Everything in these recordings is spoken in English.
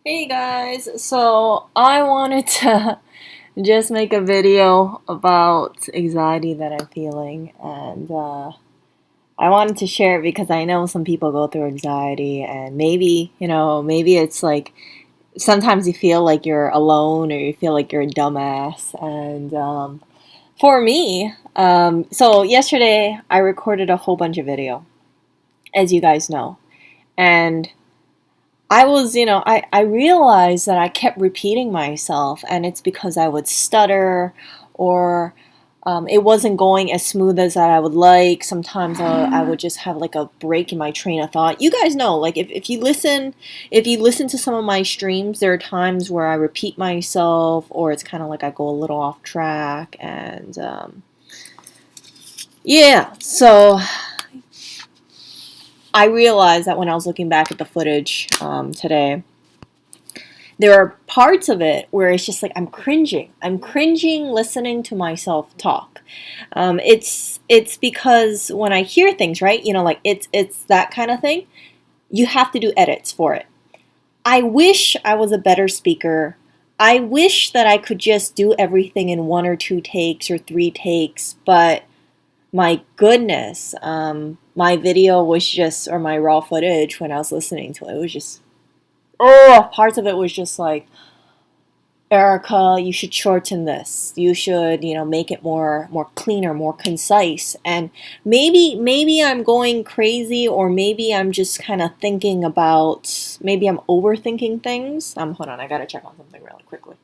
Hey guys, so I wanted to just make a video about anxiety that I'm feeling, and I wanted to share it because I know some people go through anxiety, and maybe it's like sometimes you feel like you're alone or you feel like you're a dumbass. And for me, so yesterday I recorded a whole bunch of video, as you guys know, and I realized that I kept repeating myself, and it's because I would stutter or it wasn't going as smooth as I would like. Sometimes I would just have like a break in my train of thought. You guys know, like if you listen to some of my streams, there are times where I repeat myself, or it's kind of like I go a little off track, and yeah. So I realized that when I was looking back at the footage today, there are parts of it where it's just like I'm cringing. I'm cringing listening to myself talk. It's because when I hear things, right? Like it's that kind of thing. You have to do edits for it. I wish I was a better speaker. I wish that I could just do everything in one or two takes or three takes, but my goodness, my video was just, or my raw footage when I was listening to it was just, oh, parts of it was just like, Erica, you should shorten this. You should, make it more cleaner, more concise. And maybe I'm going crazy, or maybe I'm just kind of thinking about, maybe I'm overthinking things. Hold on, I gotta check on something really quickly.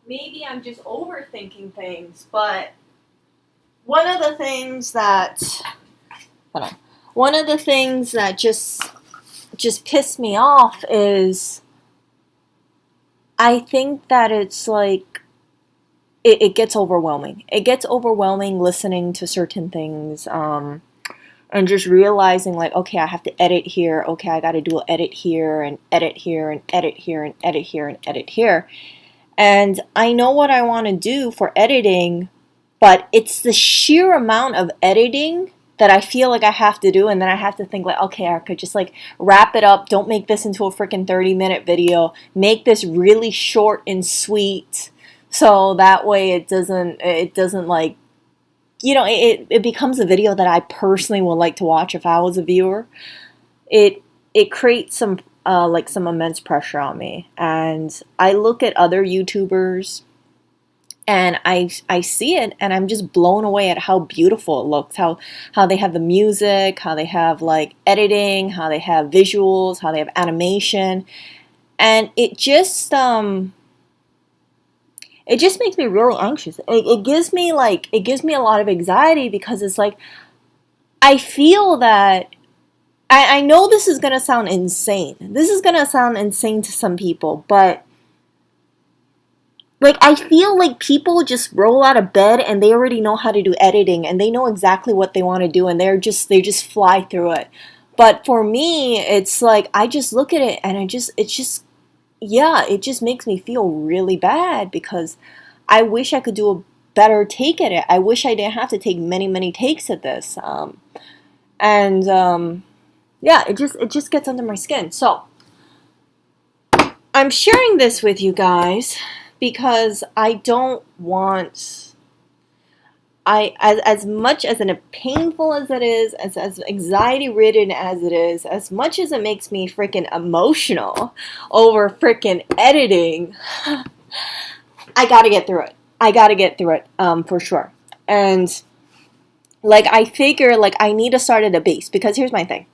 Maybe I'm just overthinking things, but one of the things that, hold on, one of the things that just pissed me off is I think that it's like it gets overwhelming. It gets overwhelming listening to certain things, and just realizing like, okay, I have to edit here. Okay, I got to do an edit here and edit here and edit here and edit here and edit here. And I know what I want to do for editing, but it's the sheer amount of editing that I feel like I have to do, and then I have to think like, okay, I could just like wrap it up. Don't make this into a freaking 30-minute video. Make this really short and sweet, so that way it doesn't like, it becomes a video that I personally would like to watch if I was a viewer. It creates some like some immense pressure on me, and I look at other YouTubers and I see it, and I'm just blown away at how beautiful it looks, how they have the music, how they have like editing, how they have visuals, how they have animation, and it just makes me really anxious. It gives me a lot of anxiety, because it's like I feel that I know this is gonna sound insane. This is gonna sound insane to some people, but like I feel like people just roll out of bed and they already know how to do editing, and they know exactly what they want to do, and they just fly through it. But for me, it's like I just look at it and it's just, yeah, it just makes me feel really bad, because I wish I could do a better take at it. I wish I didn't have to take many takes at this. And yeah, it just gets under my skin. So I'm sharing this with you guys because I don't want, as much as painful as it is, as anxiety ridden as it is, as much as it makes me freaking emotional over freaking editing, I gotta get through it. I gotta get through it, for sure. And like I figure like I need to start at a base, because here's my thing.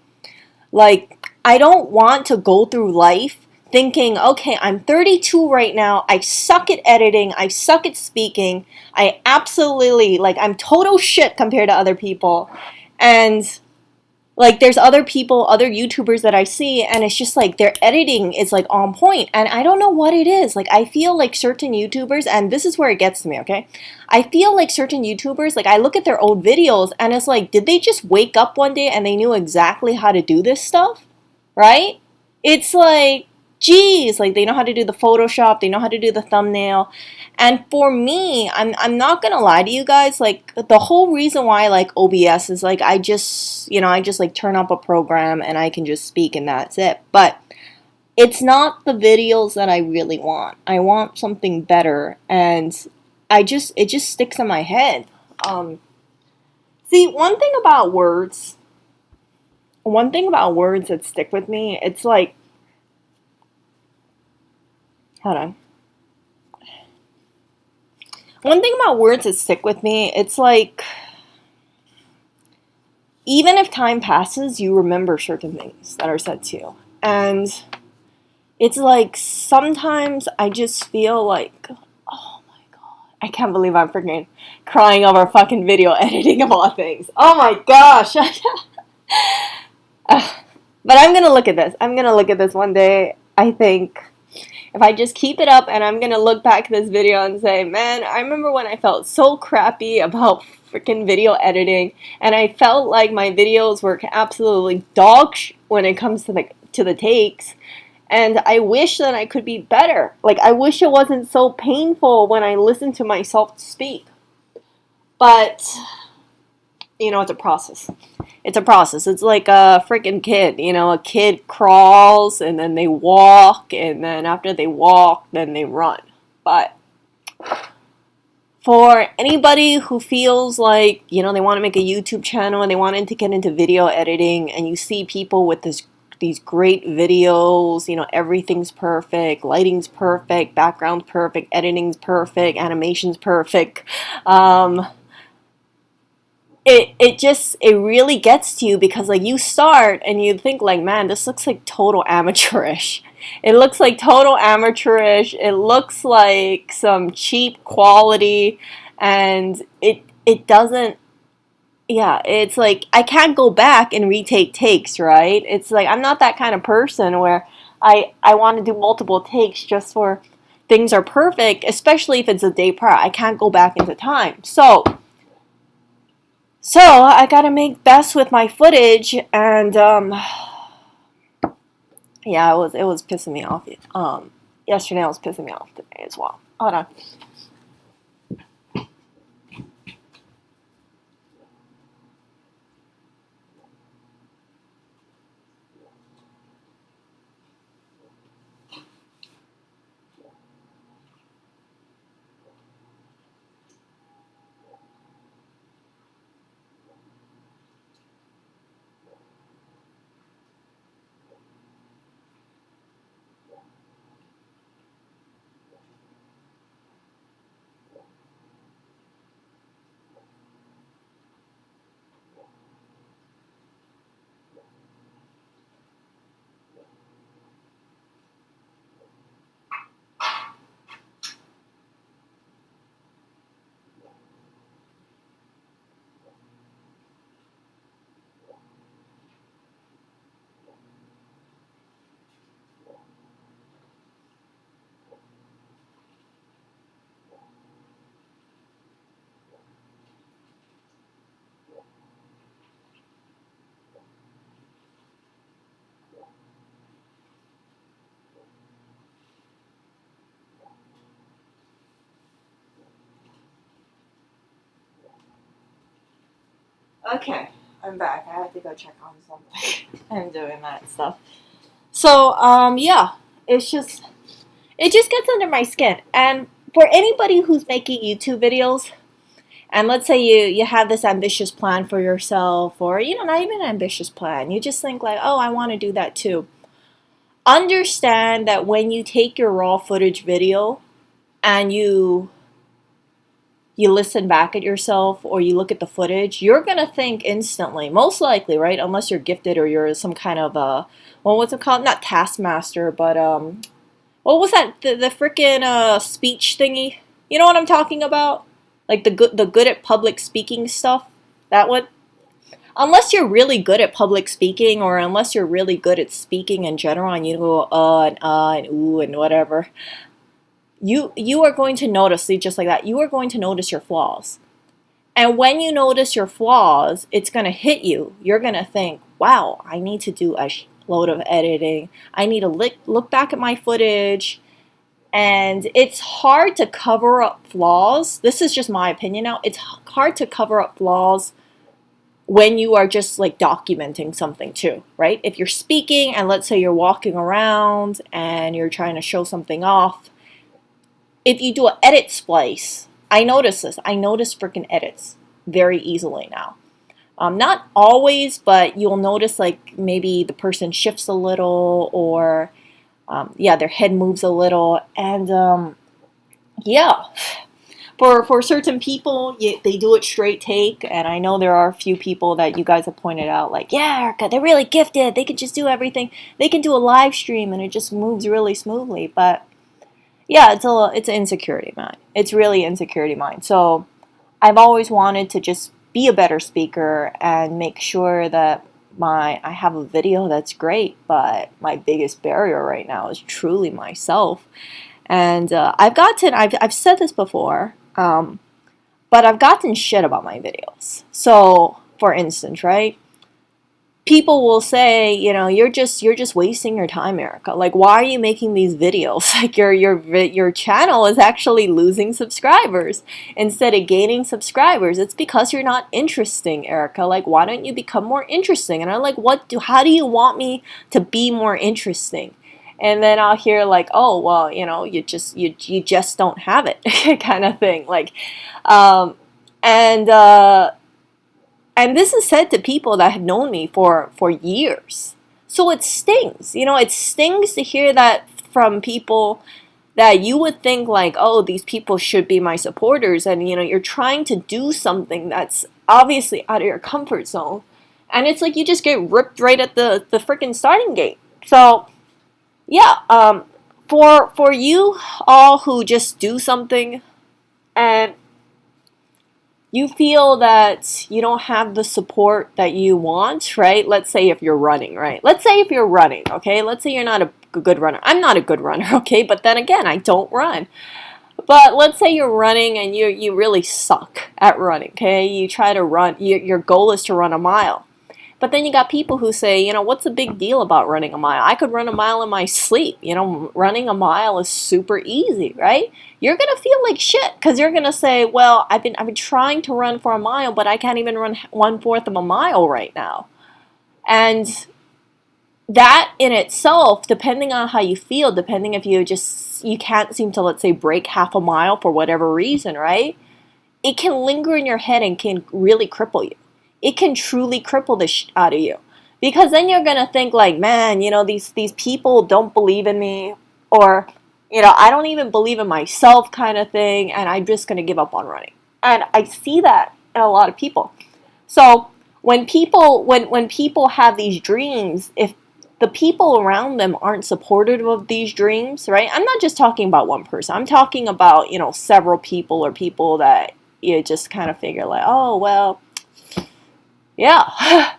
Like, I don't want to go through life thinking, okay, I'm 32 right now. I suck at editing. I suck at speaking. I absolutely, like, I'm total shit compared to other people. And, like, there's other people, other YouTubers that I see, and it's just like their editing is, like, on point. And I don't know what it is. Like, I feel like certain YouTubers, and this is where it gets to me, okay? I feel like certain YouTubers, like, I look at their old videos, and it's like, did they just wake up one day and they knew exactly how to do this stuff? Right? It's like, geez, like they know how to do the Photoshop, they know how to do the thumbnail. And for me, I'm not gonna lie to you guys, like the whole reason why I like OBS is like I just, I just like turn up a program and I can just speak and that's it. But it's not the videos that I really want. I want something better, and it just sticks in my head. See, one thing about words that stick with me, it's like, hold on. One thing about words that stick with me, it's like, even if time passes, you remember certain things that are said to you. And it's like, sometimes I just feel like, oh my god, I can't believe I'm freaking crying over fucking video editing of all things. Oh my gosh. But I'm gonna look at this. I'm gonna look at this one day. I think if I just keep it up and I'm gonna look back at this video and say, man, I remember when I felt so crappy about freaking video editing, and I felt like my videos were absolutely dog when it comes to the takes. And I wish that I could be better. Like, I wish it wasn't so painful when I listen to myself speak. But it's a process. It's a process. It's like a freaking kid. A kid crawls and then they walk, and then after they walk, then they run. But for anybody who feels like, they want to make a YouTube channel and they want to get into video editing, and you see people with these great videos, everything's perfect, lighting's perfect, background's perfect, editing's perfect, animation's perfect. It really gets to you, because like you start and you think like, man, this looks like total amateurish. It looks like total amateurish. It looks like some cheap quality, and it doesn't. Yeah, it's like I can't go back and retake takes, right? It's like I'm not that kind of person where I want to do multiple takes just for things are perfect, especially if it's a day prior. I can't go back into time. So I gotta make best with my footage, and yeah, it was pissing me off. Yesterday it was pissing me off today as well. Hold on. Okay, I'm back. I have to go check on something. I'm doing that stuff. So, yeah, it's just, it just gets under my skin. And for anybody who's making YouTube videos, and let's say you have this ambitious plan for yourself, or, not even an ambitious plan, you just think like, oh, I want to do that too. Understand that when you take your raw footage video and you listen back at yourself or you look at the footage, you're going to think instantly, most likely, right? Unless you're gifted or you're some kind of what's it called? Not taskmaster, but, what was that? The freaking speech thingy? You know what I'm talking about? Like the good at public speaking stuff? That one? Unless you're really good at public speaking, or unless you're really good at speaking in general and you go and ooh and whatever, you are going to notice, just like that, you are going to notice your flaws. And when you notice your flaws, it's going to hit you. You're going to think, wow, I need to do load of editing. I need to look back at my footage, and it's hard to cover up flaws. This is just my opinion now. It's hard to cover up flaws when you are just like documenting something too, right? If you're speaking and let's say you're walking around and you're trying to show something off, if you do an edit splice, I notice this. I notice freaking edits very easily now. Not always, but you'll notice like maybe the person shifts a little, or yeah, their head moves a little, and yeah. For certain people, they do it straight take, and I know there are a few people that you guys have pointed out, like, yeah, Erica, they're really gifted. They can just do everything. They can do a live stream, and it just moves really smoothly. But yeah, it's an insecurity of mine. It's really insecurity of mine. So I've always wanted to just be a better speaker and make sure that I have a video that's great. But my biggest barrier right now is truly myself. And I've said this before, but I've gotten shit about my videos. So, for instance, right? People will say, you're just wasting your time, Erica. Like, why are you making these videos? Like, your channel is actually losing subscribers instead of gaining subscribers. It's because you're not interesting, Erica. Like, why don't you become more interesting? And I'm like, how do you want me to be more interesting? And then I'll hear like, oh, well, you just don't have it, kind of thing. Like, and this is said to people that have known me for years. So it stings. It stings to hear that from people that you would think like, oh, these people should be my supporters. And, you're trying to do something that's obviously out of your comfort zone. And it's like you just get ripped right at the freaking starting gate. So yeah, for you all who just do something and you feel that you don't have the support that you want, right? Let's say if you're running, right? Let's say if you're running, okay? Let's say you're not a good runner. I'm not a good runner, okay? But then again, I don't run. But let's say you're running and you really suck at running, okay? You try to run, your goal is to run a mile. But then you got people who say, what's the big deal about running a mile? I could run a mile in my sleep. Running a mile is super easy, right? You're going to feel like shit because you're going to say, well, I've been trying to run for a mile, but I can't even run 1/4 of a mile right now. And that in itself, depending on how you feel, depending if you can't seem to, let's say, break half a mile for whatever reason, right? It can linger in your head and can really cripple you. It can truly cripple the shit out of you. Because then you're going to think like, man, these people don't believe in me, or, I don't even believe in myself kind of thing, and I'm just going to give up on running. And I see that in a lot of people. So when people have these dreams, if the people around them aren't supportive of these dreams, right? I'm not just talking about one person. I'm talking about, several people or people that you just kind of figure like, oh, well, yeah,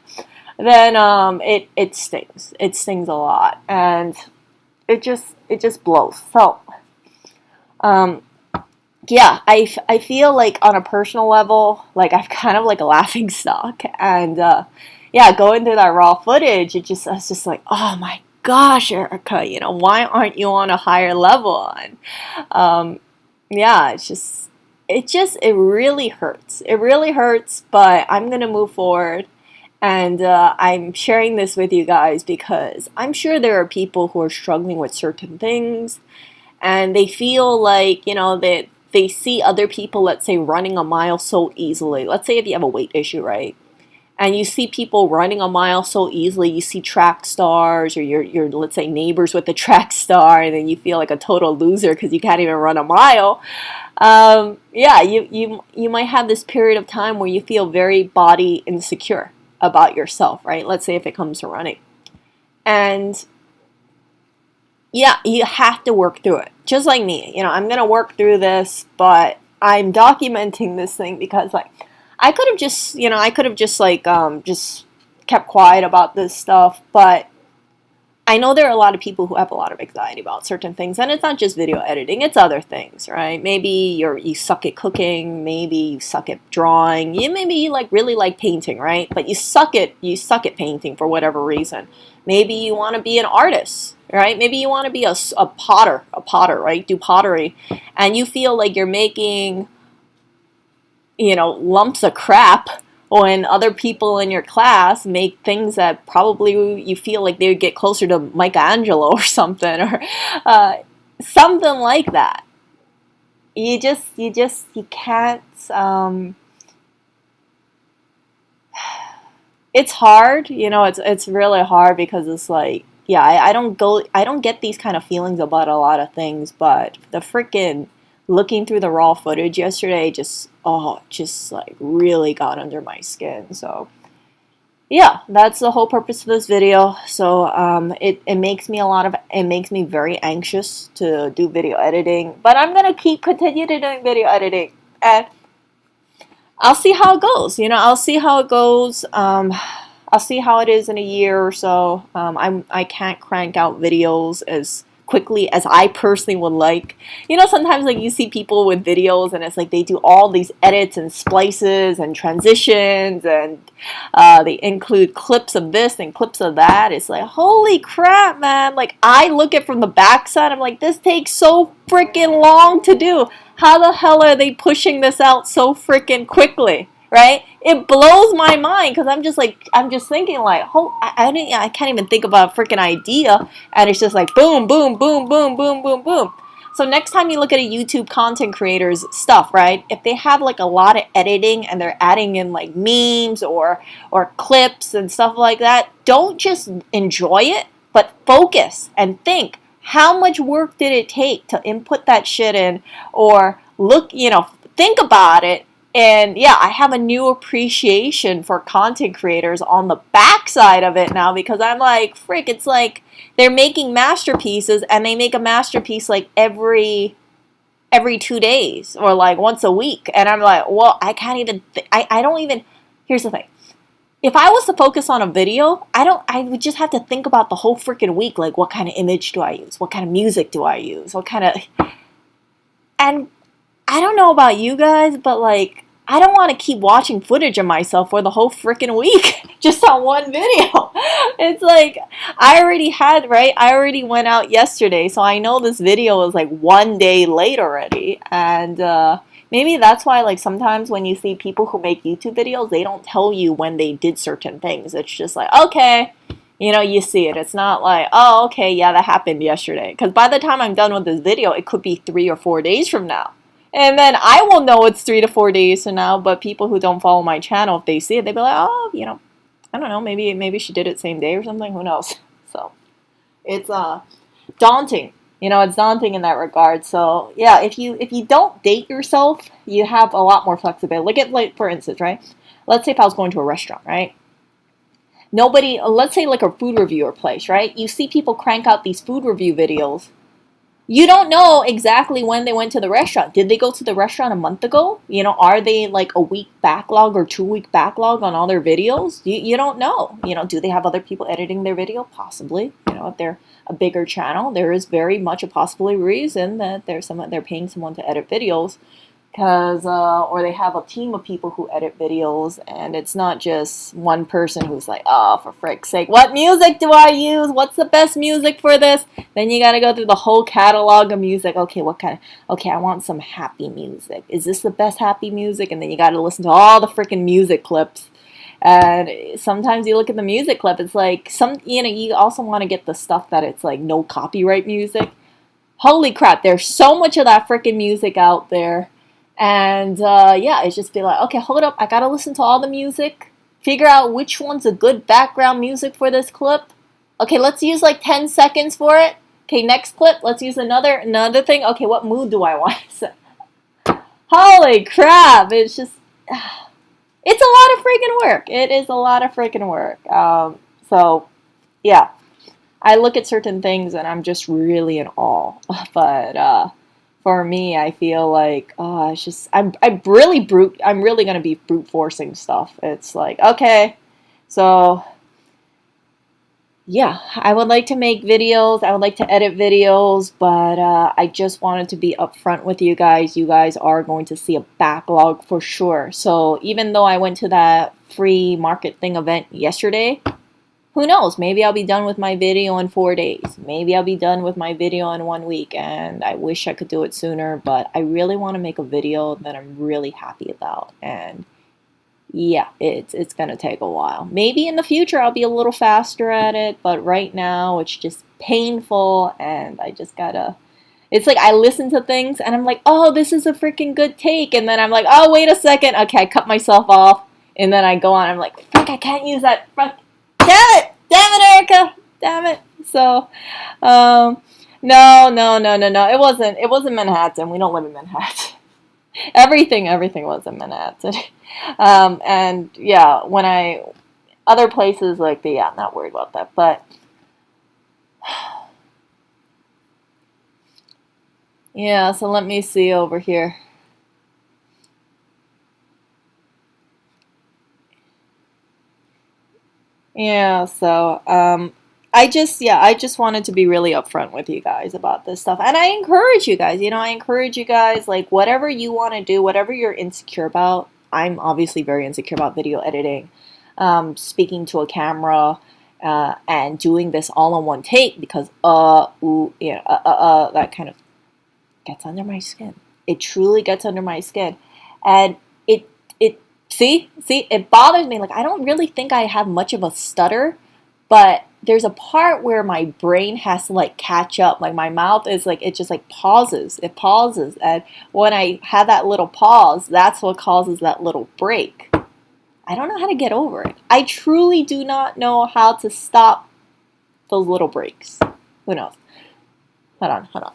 then it stings. It stings a lot, and it just blows. So yeah, I feel like on a personal level, like I'm kind of like a laughing stock, and yeah, going through that raw footage, I was just like, oh my gosh, Erica, why aren't you on a higher level? And yeah, it really hurts. It really hurts, but I'm going to move forward. And I'm sharing this with you guys because I'm sure there are people who are struggling with certain things. And they feel like, that they see other people, let's say, running a mile so easily. Let's say if you have a weight issue, right? And you see people running a mile so easily. You see track stars or your let's say, neighbors with a track star. And then you feel like a total loser because you can't even run a mile. Yeah, you might have this period of time where you feel very body insecure about yourself, right? Let's say if it comes to running. And yeah, you have to work through it. Just like me, I'm going to work through this, but I'm documenting this thing because like I could have just, just kept quiet about this stuff, but I know there are a lot of people who have a lot of anxiety about certain things, and it's not just video editing, it's other things, right? Maybe you suck at cooking, maybe you suck at drawing, maybe you like really like painting, right? But you suck at painting for whatever reason. Maybe you want to be an artist, right? Maybe you want to be a potter, right? Do pottery, and you feel like you're making, lumps of crap when other people in your class make things that probably you feel like they would get closer to Michelangelo or something, or something like that. You can't. It's hard, it's really hard because it's like, yeah, I don't get these kind of feelings about a lot of things, but the freaking looking through the raw footage yesterday just like really got under my skin. So yeah, that's the whole purpose of this video. So it makes me very anxious to do video editing, but I'm gonna continue to doing video editing, and I'll see how it goes. I'll see how it goes. I'll see how it is in a year or so. I can't crank out videos as quickly as I personally would like. Sometimes like you see people with videos and it's like they do all these edits and splices and transitions, and they include clips of this and clips of that. It's like, holy crap, man. Like, I look at from the backside, I'm like, this takes so freaking long to do. How the hell are they pushing this out so freaking quickly? Right? It blows my mind because I'm just thinking like, I can't even think about a freaking idea, and it's just like boom, boom, boom, boom, boom, boom, boom. So next time you look at a YouTube content creator's stuff, right? If they have like a lot of editing and they're adding in like memes or clips and stuff like that, don't just enjoy it, but focus and think, how much work did it take to input that shit in, or think about it. And yeah, I have a new appreciation for content creators on the backside of it now, because I'm like, frick, it's like they're making masterpieces, and they make a masterpiece like every 2 days or like once a week. And I'm like, well, I can't even, I don't even, here's the thing. If I was to focus on a video, I would just have to think about the whole freaking week. Like, what kind of image do I use? What kind of music do I use? And I don't know about you guys, but like, I don't want to keep watching footage of myself for the whole freaking week just on one video. It's like, I already went out yesterday, so I know this video is like 1 day late already. And maybe that's why, like, sometimes when you see people who make YouTube videos, they don't tell you when they did certain things. It's just like, okay, you see it. It's not like, oh, okay, yeah, that happened yesterday. Because by the time I'm done with this video, it could be 3 or 4 days from now. And then I will know it's 3 to 4 days from now, but people who don't follow my channel, if they see it, they'll be like, oh, I don't know, maybe she did it same day or something, who knows. So it's daunting. It's daunting in that regard. So yeah, if you don't date yourself, you have a lot more flexibility. Look at, like, for instance, right? Let's say if I was going to a restaurant, right? Let's say like a food reviewer place, right? You see people crank out these food review videos. You don't know exactly when they went to the restaurant. Did they go to the restaurant a month ago? Are they like a week backlog or 2 week backlog on all their videos? You don't know. Do they have other people editing their video? Possibly. If they're a bigger channel, there is very much a possible reason that they're paying someone to edit videos. Or they have a team of people who edit videos, and it's not just one person who's like, oh, for frick's sake, what music do I use? What's the best music for this? Then you gotta go through the whole catalog of music. Okay, I want some happy music. Is this the best happy music? And then you gotta listen to all the freaking music clips. And sometimes you look at the music clip, it's like you also want to get the stuff that it's like no copyright music. Holy crap, there's so much of that freaking music out there. And yeah, it's just be like, okay, hold up, I gotta listen to all the music, figure out which one's a good background music for this clip. Okay, let's use like 10 seconds for it. Okay, next clip, let's use another thing. Okay, what mood do I want? Holy crap, it's just, it's a lot of freaking work. It is a lot of freaking work. So yeah, I look at certain things and I'm just really in awe. But for me, I feel like, it's just, I'm really going to be brute, I'm really going to be brute forcing stuff. It's like, okay, so yeah, I would like to make videos. I would like to edit videos, but I just wanted to be upfront with you guys. You guys are going to see a backlog for sure. So even though I went to that free market thing event yesterday, who knows? Maybe I'll be done with my video in 4 days. Maybe I'll be done with my video in 1 week, and I wish I could do it sooner, but I really want to make a video that I'm really happy about. And yeah, it's gonna take a while. Maybe in the future I'll be a little faster at it, but right now it's just painful, and I just gotta. It's like I listen to things and I'm like, oh, this is a freaking good take, and then I'm like, oh, wait a second, okay, I cut myself off, and then I go on. I'm like, fuck, I can't use that. Fuck, damn it, Erica, damn it. So, no, no, no, no, no. It wasn't Manhattan. We don't live in Manhattan. Everything was in Manhattan. And yeah, other places like yeah, I'm not worried about that. But yeah, so let me see over here. Yeah, so I just wanted to be really upfront with you guys about this stuff. And I encourage you guys, I encourage you guys, like, whatever you want to do, whatever you're insecure about. I'm obviously very insecure about video editing, speaking to a camera, and doing this all in one take because, that kind of gets under my skin. It truly gets under my skin. And it, see, it bothers me. Like, I don't really think I have much of a stutter, but there's a part where my brain has to like catch up. Like my mouth is like, it just like pauses. It pauses. And when I have that little pause, that's what causes that little break. I don't know how to get over it. I truly do not know how to stop those little breaks. Who knows? Hold on.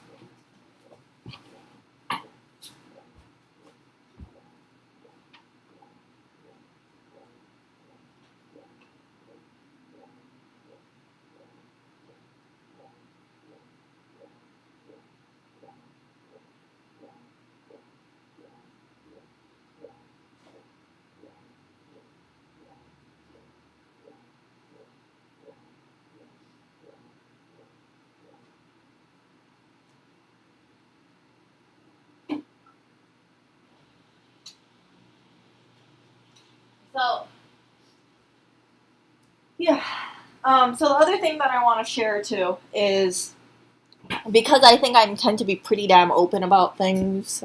So, yeah. So the other thing that I want to share too is because I think I tend to be pretty damn open about things.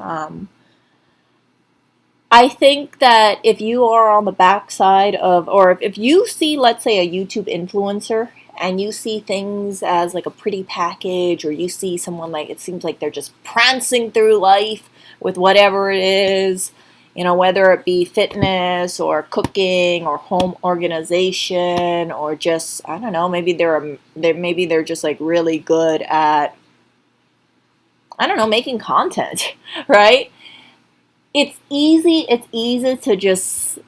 I think that if you are on the backside of, or if you see, let's say, a YouTube influencer and you see things as like a pretty package, or you see someone like, it seems like they're just prancing through life with whatever it is, whether it be fitness or cooking or home organization or just, I don't know, maybe they're just like really good at, I don't know, making content, right? It's easy to just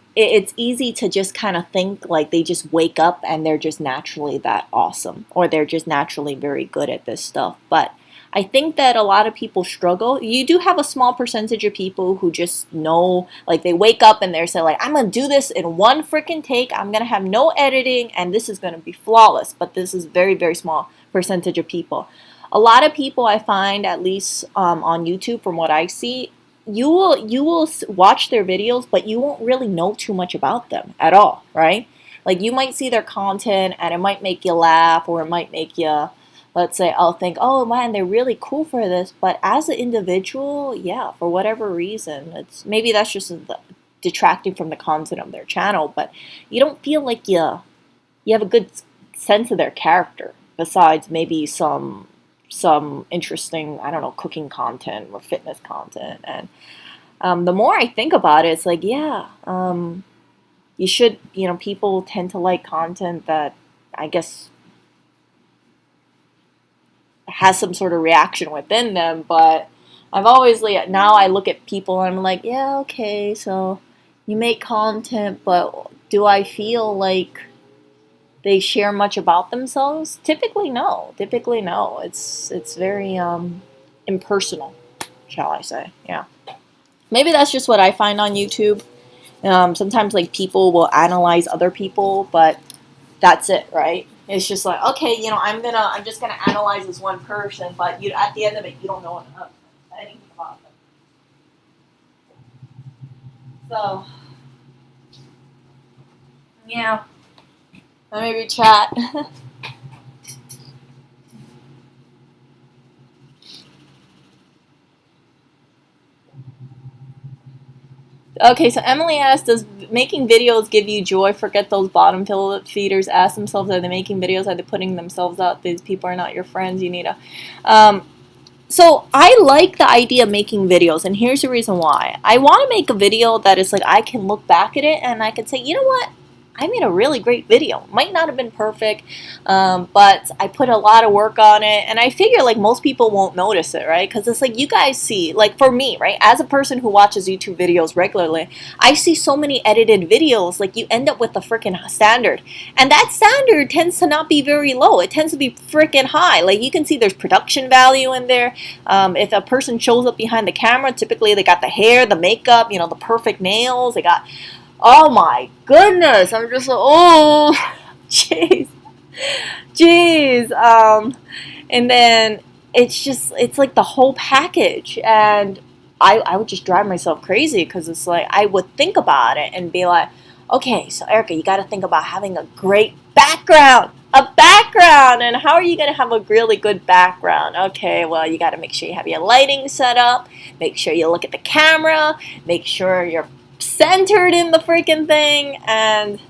kind of think like they just wake up and they're just naturally that awesome, or they're just naturally very good at this stuff. But I think that a lot of people struggle. You do have a small percentage of people who just know, like they wake up and they're saying like, I'm gonna do this in one freaking take, I'm gonna have no editing, and this is gonna be flawless. But this is very, very small percentage of people. A lot of people, I find, at least on YouTube, from what I see, you will watch their videos, but you won't really know too much about them at all, right? Like you might see their content and it might make you laugh, or it might make you, let's say, I'll think, oh man, they're really cool for this. But as an individual, yeah, for whatever reason, maybe that's just detracting from the content of their channel, but you don't feel like you have a good sense of their character, besides maybe some interesting, I don't know, cooking content or fitness content. And the more I think about it, it's like, yeah, you should, people tend to like content that, I guess, has some sort of reaction within them. But I've always, like, now I look at people and I'm like, yeah, okay, so you make content, but do I feel like they share much about themselves? Typically, no. It's very impersonal, shall I say? Yeah. Maybe that's just what I find on YouTube. Sometimes like people will analyze other people, but that's it, right? It's just like, okay, I'm just gonna analyze this one person, but at the end of it, you don't know anything about them. So, yeah, let me chat. Okay, so Emily asked, does making videos give you joy? Forget those bottom feeders. Ask themselves, are they making videos? Are they putting themselves out? These people are not your friends. You need to. So I like the idea of making videos, and here's the reason why. I want to make a video that is like I can look back at it and I can say, you know what? I made a really great video. Might not have been perfect, but I put a lot of work on it, and I figure like most people won't notice it, right? Because it's like you guys see, like for me, right? As a person who watches YouTube videos regularly, I see so many edited videos. Like you end up with a freaking standard, and that standard tends to not be very low. It tends to be freaking high. Like you can see there's production value in there. If a person shows up behind the camera, typically they got the hair, the makeup, the perfect nails. They got, oh my goodness, I'm just like, oh, jeez, jeez. And then it's like the whole package. And I would just drive myself crazy because it's like, I would think about it and be like, okay, so Erica, you got to think about having a great background. A background, and how are you going to have a really good background? Okay, well, you got to make sure you have your lighting set up, make sure you look at the camera, make sure you're centered in the freaking thing, and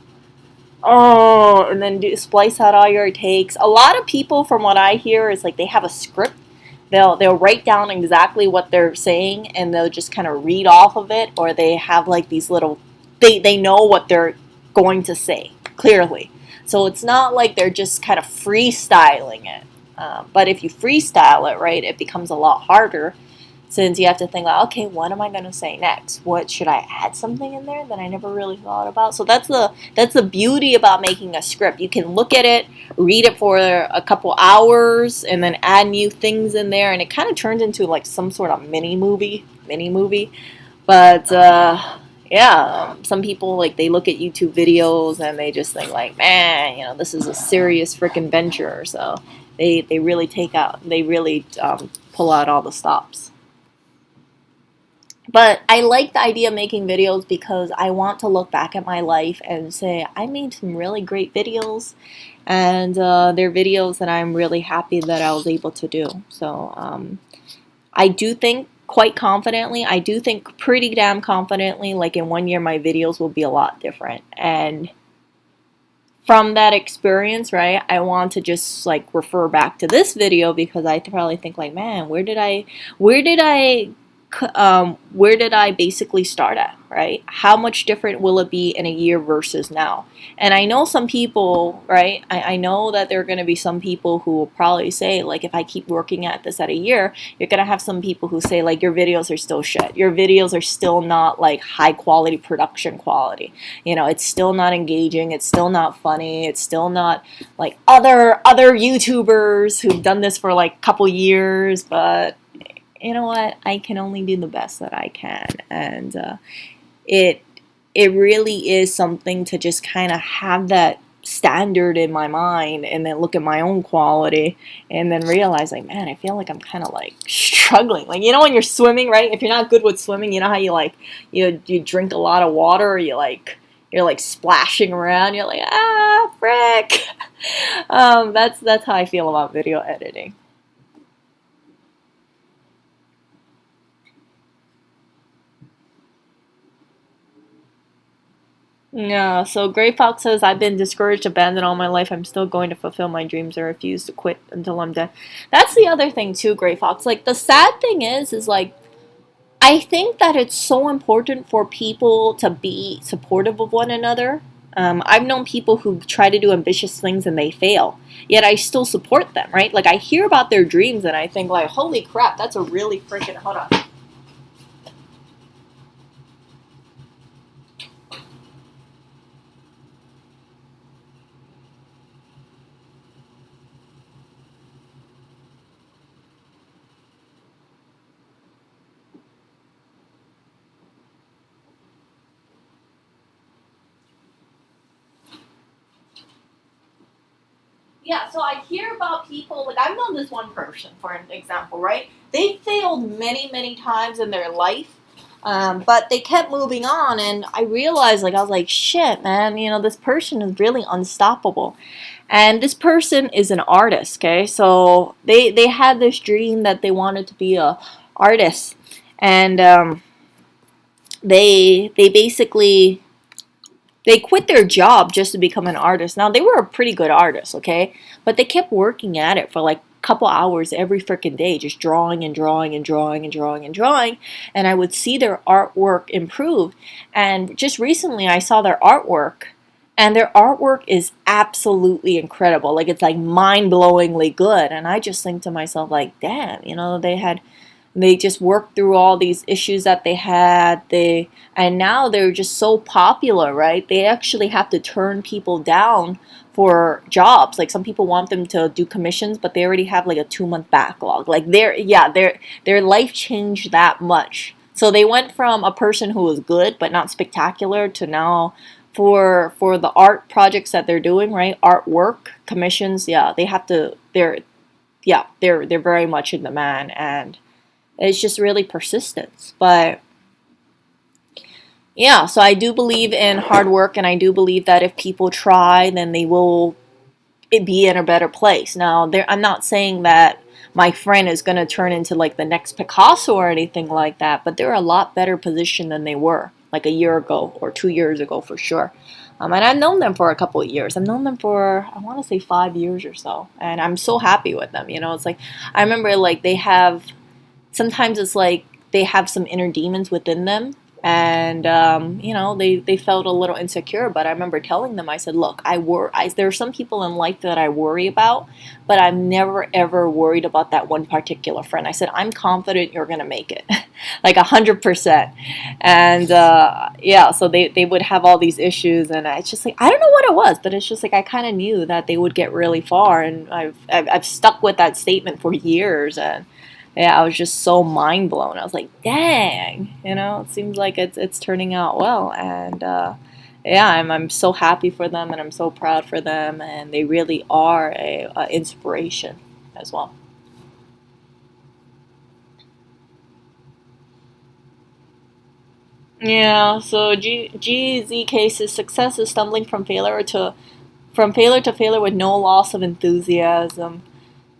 then splice out all your takes. A lot of people, from what I hear, is like they have a script. They'll write down exactly what they're saying, and they'll just kind of read off of it, or they have like these little, they know what they're going to say clearly. So it's not like they're just kind of freestyling it. But if you freestyle it, right, it becomes a lot harder, since you have to think like, okay, what am I going to say next? What should I add something in there that I never really thought about? So that's the beauty about making a script. You can look at it, read it for a couple hours, and then add new things in there, and it kind of turns into like some sort of mini movie. But yeah, some people, like, they look at YouTube videos and they just think like, man, this is a serious freaking venture. So they really pull out all the stops. But I like the idea of making videos because I want to look back at my life and say, I made some really great videos, and they're videos that I'm really happy that I was able to do. So I do think quite confidently, I do think pretty damn confidently, like in 1 year my videos will be a lot different. And from that experience, right, I want to just like refer back to this video because I probably think like, man, where did I basically start at, right? How much different will it be in a year versus now? And I know some people, right? I know that there are going to be some people who will probably say, like, if I keep working at this at a year, you're going to have some people who say, like, your videos are still shit. Your videos are still not, like, high quality production quality. It's still not engaging. It's still not funny. It's still not, like, other YouTubers who've done this for, like, a couple years, but you know what? I can only do the best that I can, and it really is something to just kind of have that standard in my mind, and then look at my own quality, and then realize like, man, I feel like I'm kind of like struggling. Like when you're swimming, right? If you're not good with swimming, you know how you like you drink a lot of water, or you're like splashing around. You're like, ah, frick. That's how I feel about video editing. Yeah, so Gray Fox says, I've been discouraged, abandoned all my life. I'm still going to fulfill my dreams. I refuse to quit until I'm dead. That's the other thing too, Gray Fox. Like, the sad thing is like, I think that it's so important for people to be supportive of one another. I've known people who try to do ambitious things and they fail, yet I still support them, right? Like, I hear about their dreams and I think like, holy crap, that's a really freaking, hold on. yeah, so I hear about people, like I've known this one person, for an example, right? They failed many, many times in their life, but they kept moving on, and I realized, like, I was like, shit, man, this person is really unstoppable. And this person is an artist, okay? So they had this dream that they wanted to be a artist, and they basically they quit their job just to become an artist. Now they were a pretty good artist, okay? But they kept working at it for like a couple hours every freaking day, just drawing and drawing and drawing and drawing and drawing. And I would see their artwork improve. And just recently I saw their artwork, and their artwork is absolutely incredible. Like it's like mind-blowingly good. And I just think to myself, like, damn, they just worked through all these issues that they had. And now they're just so popular, right? They actually have to turn people down for jobs. Like some people want them to do commissions, but they already have like a 2-month backlog. Like their life changed that much. So they went from a person who was good but not spectacular to now for the art projects that they're doing, right? Artwork, commissions, yeah, they're very much in demand, and it's just really persistence. But yeah, so I do believe in hard work, and I do believe that if people try, then they will be in a better place. Now, I'm not saying that my friend is going to turn into like the next Picasso or anything like that, but they're a lot better positioned than they were like a year ago or 2 years ago for sure. And I've known them for a couple of years. I've known them for, I want to say 5 years or so. And I'm so happy with them. It's like, I remember like sometimes it's like they have some inner demons within them, and they felt a little insecure. But I remember telling them, I said, look, there are some people in life that I worry about, but I'm never ever worried about that one particular friend. I said, I'm confident you're gonna make it, like 100%. And yeah, so they would have all these issues, and it's just like, I don't know what it was, but it's just like I kind of knew that they would get really far, and I've stuck with that statement for years. And yeah, I was just so mind blown. I was like, dang, it seems like it's turning out well. And yeah, I'm so happy for them, and I'm so proud for them, and they really are a inspiration as well. Yeah, so GZ cases, success is stumbling from failure to failure with no loss of enthusiasm.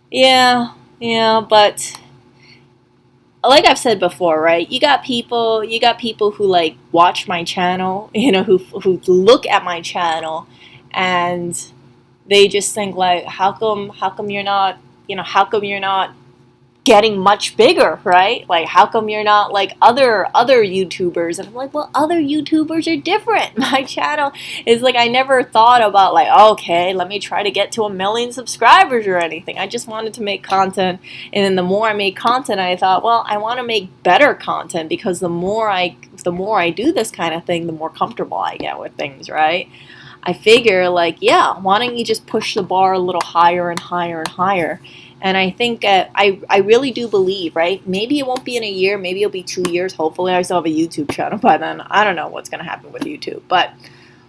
Yeah, yeah, but like I've said before, right? You got people who like watch my channel, who look at my channel, and they just think like, how come you're not getting much bigger, right? Like, how come you're not like other YouTubers? And I'm like, well, other YouTubers are different. My channel is like, I never thought about like, okay, let me try to get to 1 million subscribers or anything. I just wanted to make content, and then the more I made content, I thought, well, I want to make better content, because the more I do this kind of thing, the more comfortable I get with things, right? I figure like, yeah, why don't you just push the bar a little higher and higher and higher? And I think I really do believe, right? Maybe it won't be in a year, maybe it'll be 2 years. Hopefully, I still have a YouTube channel by then. I don't know what's gonna happen with YouTube, but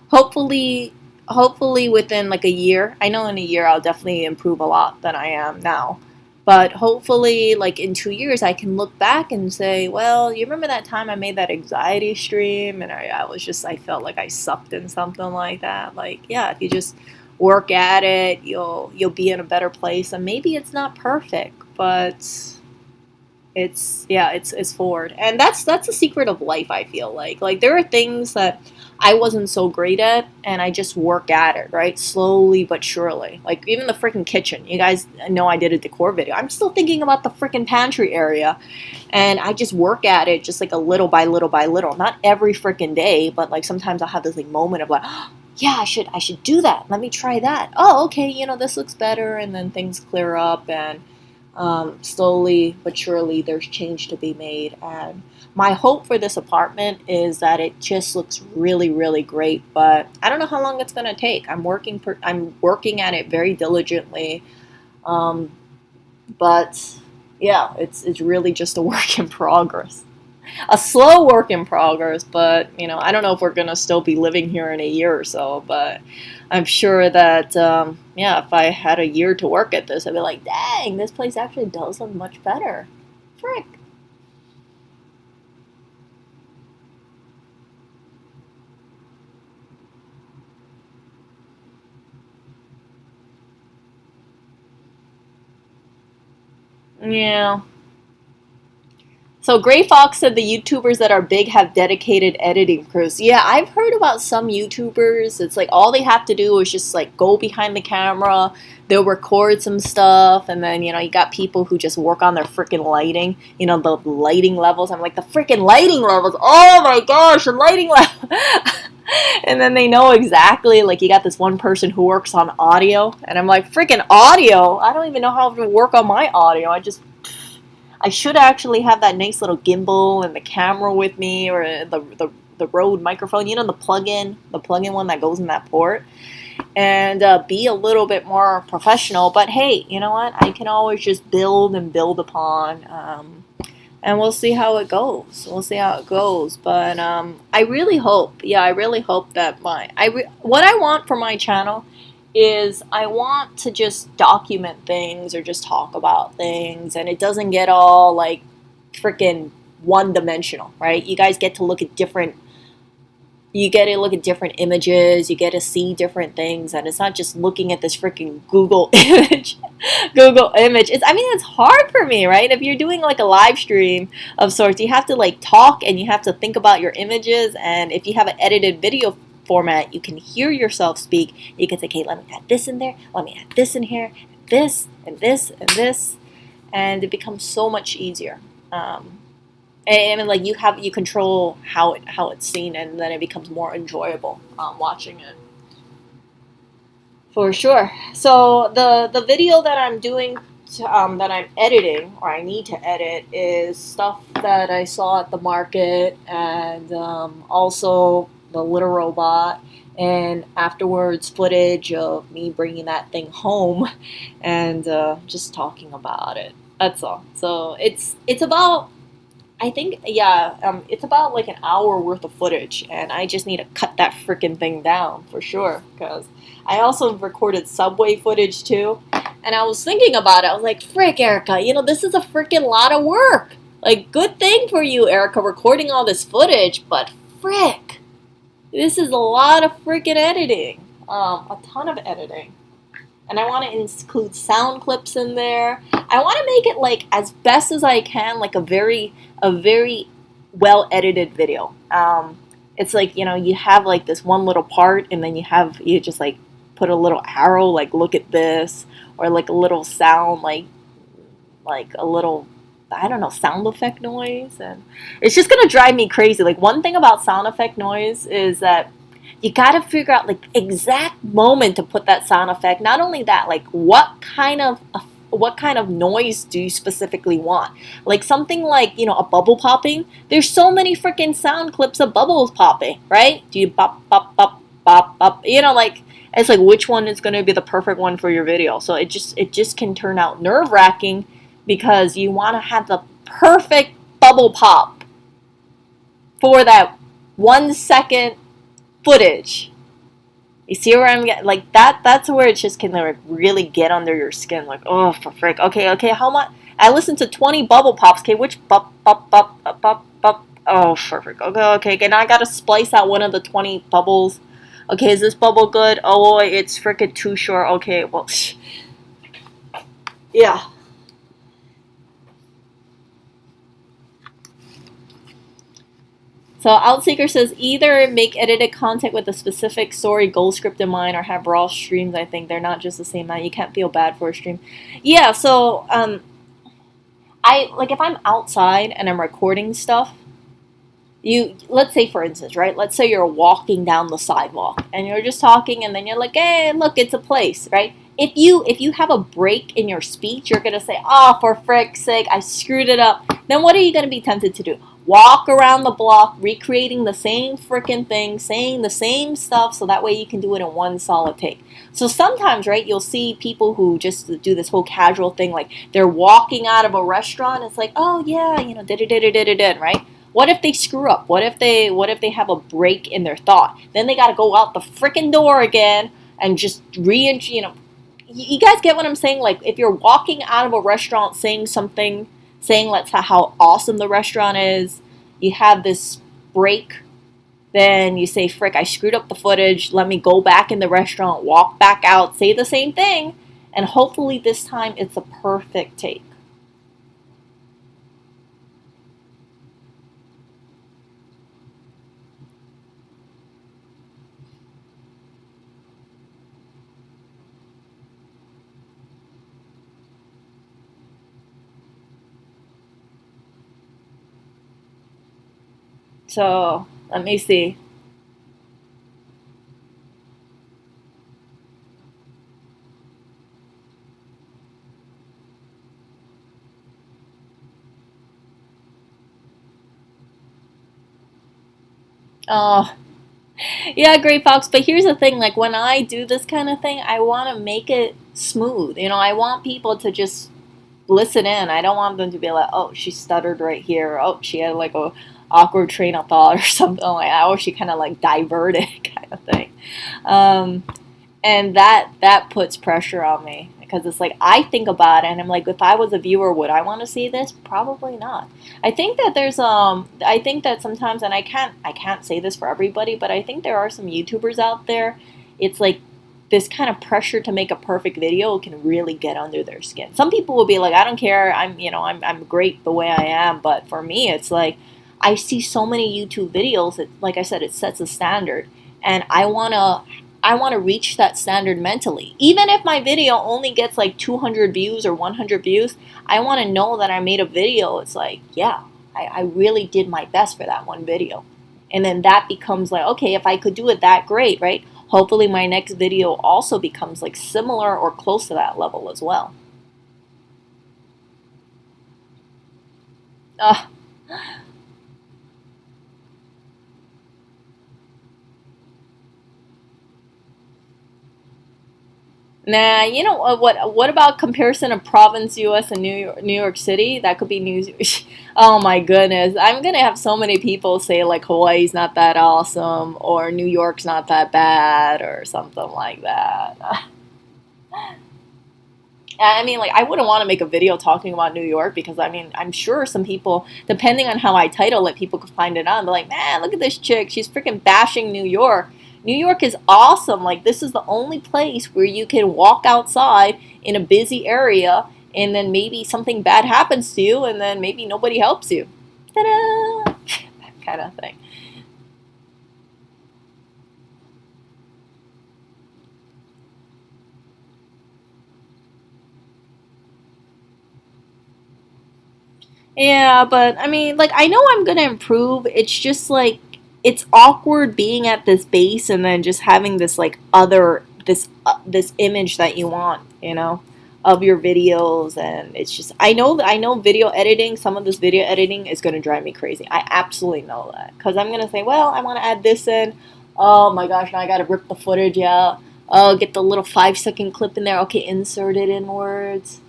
hopefully, hopefully within like a year. I know in a year I'll definitely improve a lot than I am now. But hopefully, like in 2 years, I can look back and say, well, you remember that time I made that anxiety stream, and I felt like I sucked in something like that. Like, yeah, if you just work at it, you'll be in a better place. And maybe it's not perfect, but it's forward. And that's the secret of life. I feel like there are things that I wasn't so great at, and I just work at it, right? Slowly but surely. Like even the freaking kitchen. You guys know I did a decor video. I'm still thinking about the freaking pantry area, and I just work at it just like a little by little by little. Not every freaking day, but like sometimes I'll have this like moment of like, oh, yeah, I should do that. Let me try that. Oh, okay, this looks better, and then things clear up, and slowly but surely there's change to be made. And my hope for this apartment is that it just looks really, really great, but I don't know how long it's gonna take. I'm working at it very diligently, um, but yeah, it's really just a work in progress. a slow work in progress, but you know, I don't know if we're gonna still be living here in a year or so, but I'm sure that yeah, if I had a year to work at this, I'd be like, dang, this place actually does look much better. Frick. Yeah. So Gray Fox said the YouTubers that are big have dedicated editing crews. Yeah, I've heard about some YouTubers. It's like all they have to do is just like go behind the camera, they'll record some stuff, and then you know you got people who just work on their freaking lighting. You know the lighting levels. I'm like the freaking lighting levels. Oh my gosh, the lighting level. And then they know exactly like you got this one person who works on audio, and I'm like freaking audio. I don't even know how to work on my audio. I should actually have that nice little gimbal and the camera with me, or the Rode microphone, you know, the plug-in one that goes in that port, and be a little bit more professional. But hey, you know what? I can always just build and build upon, and we'll see how it goes. We'll see how it goes. But I really hope, yeah, I really hope that what I want for my channel is I want to just document things or just talk about things, and it doesn't get all like freaking one dimensional, right? You guys get to look at different images, you get to see different things, and it's not just looking at this freaking Google image. Google image. I mean, it's hard for me, right? If you're doing like a live stream of sorts, you have to like talk and you have to think about your images, and if you have an edited video format, you can hear yourself speak. You can say, okay, let me add this in there, let me add this in here, this and this and this, and it becomes so much easier. And like you control how it's seen, and then it becomes more enjoyable watching it. For sure. So the video that I'm doing, that I'm editing, or I need to edit, is stuff that I saw at the market, and also the little robot, and afterwards footage of me bringing that thing home, and just talking about it. That's all. So it's about, I think, yeah, it's about like an hour worth of footage, and I just need to cut that freaking thing down for sure, because I also recorded subway footage too, and I was thinking about it. I was like, frick, Erica, you know, this is a freaking lot of work. Like, good thing for you, Erica, recording all this footage, but frick, this is a lot of freaking editing, a ton of editing. And I want to include sound clips in there. I want to make it like as best as I can, like a very well edited video. It's like, you know, you have like this one little part, and then you just like put a little arrow, like look at this, or like a little sound, like a little, I don't know, sound effect noise, and it's just gonna drive me crazy. Like, one thing about sound effect noise is that you gotta figure out like exact moment to put that sound effect. Not only that, like what kind of noise do you specifically want? Like something like, you know, a bubble popping. There's so many freaking sound clips of bubbles popping, right? Do you pop pop pop pop pop? You know, like it's like which one is gonna be the perfect one for your video. So it just can turn out nerve-wracking, because you want to have the perfect bubble pop for that 1 second footage. You see where I'm getting? Like that's where it just can like really get under your skin. Like, oh, for frick. Okay, how much? I listened to 20 bubble pops. Okay, which pop pop pop pop pop pop? Oh, for frick. Okay. Now I gotta splice out one of the 20 bubbles. Okay, is this bubble good? Oh, it's frickin' too short. Okay, well, yeah. So Outseeker says either make edited content with a specific story goal script in mind, or have raw streams. I think they're not just the same amount. You can't feel bad for a stream. Yeah. So I like if I'm outside and I'm recording stuff. Let's say for instance, right? Let's say you're walking down the sidewalk and you're just talking, and then you're like, hey, look, it's a place, right? If you have a break in your speech, you're gonna say, oh, for frick's sake, I screwed it up. Then what are you gonna be tempted to do? Walk around the block, recreating the same freaking thing, saying the same stuff, so that way you can do it in one solid take. So sometimes, right, you'll see people who just do this whole casual thing, like they're walking out of a restaurant. It's like, oh yeah, you know, right? What if they screw up? What if they have a break in their thought? Then they got to go out the freaking door again and just you guys get what I'm saying? Like, if you're walking out of a restaurant saying something, saying let's how awesome the restaurant is, you have this break, then you say, frick, I screwed up the footage, let me go back in the restaurant, walk back out, say the same thing, and hopefully this time it's a perfect take. So, let me see. Oh, yeah, Great Fox. But here's the thing, like, when I do this kind of thing, I want to make it smooth. I want people to just listen in. I don't want them to be like, oh, she stuttered right here. Oh, she had like a awkward train of thought or something like that. Or she kind of like diverted kind of thing. Um, and that puts pressure on me because it's like I think about it and I'm like, if I was a viewer, would I want to see this? Probably not. I think that sometimes, and I can't say this for everybody, but I think there are some YouTubers out there. It's like this kind of pressure to make a perfect video can really get under their skin. Some people will be like, I don't care, I'm great the way I am, but for me it's like I see so many YouTube videos that, like I said, it sets a standard, and I want to reach that standard mentally. Even if my video only gets like 200 views or 100 views, I want to know that I made a video. It's like, yeah, I really did my best for that one video. And then that becomes like, okay, if I could do it that great, right? Hopefully my next video also becomes like similar or close to that level as well. Uh, Nah, you know what? What about comparison of province U.S. and New York City? That could be New. Oh my goodness, I'm gonna have so many people say like Hawaii's not that awesome or New York's not that bad or something like that. I mean, like, I wouldn't want to make a video talking about New York because, I mean, I'm sure some people, depending on how I title it, people could find it on. They're like, man, look at this chick. She's freaking bashing New York. New York is awesome. Like, this is the only place where you can walk outside in a busy area and then maybe something bad happens to you and then maybe nobody helps you. Ta-da! That kind of thing. Yeah, but I mean, like, I know I'm gonna improve. It's just like it's awkward being at this base and then just having this like this image that you want, of your videos, and it's just I know video editing. Some of this video editing is gonna drive me crazy. I absolutely know that because I'm gonna say, well, I want to add this in. Oh my gosh, now I gotta rip the footage out. Oh, get the little 5-second clip in there. Okay, insert it in words.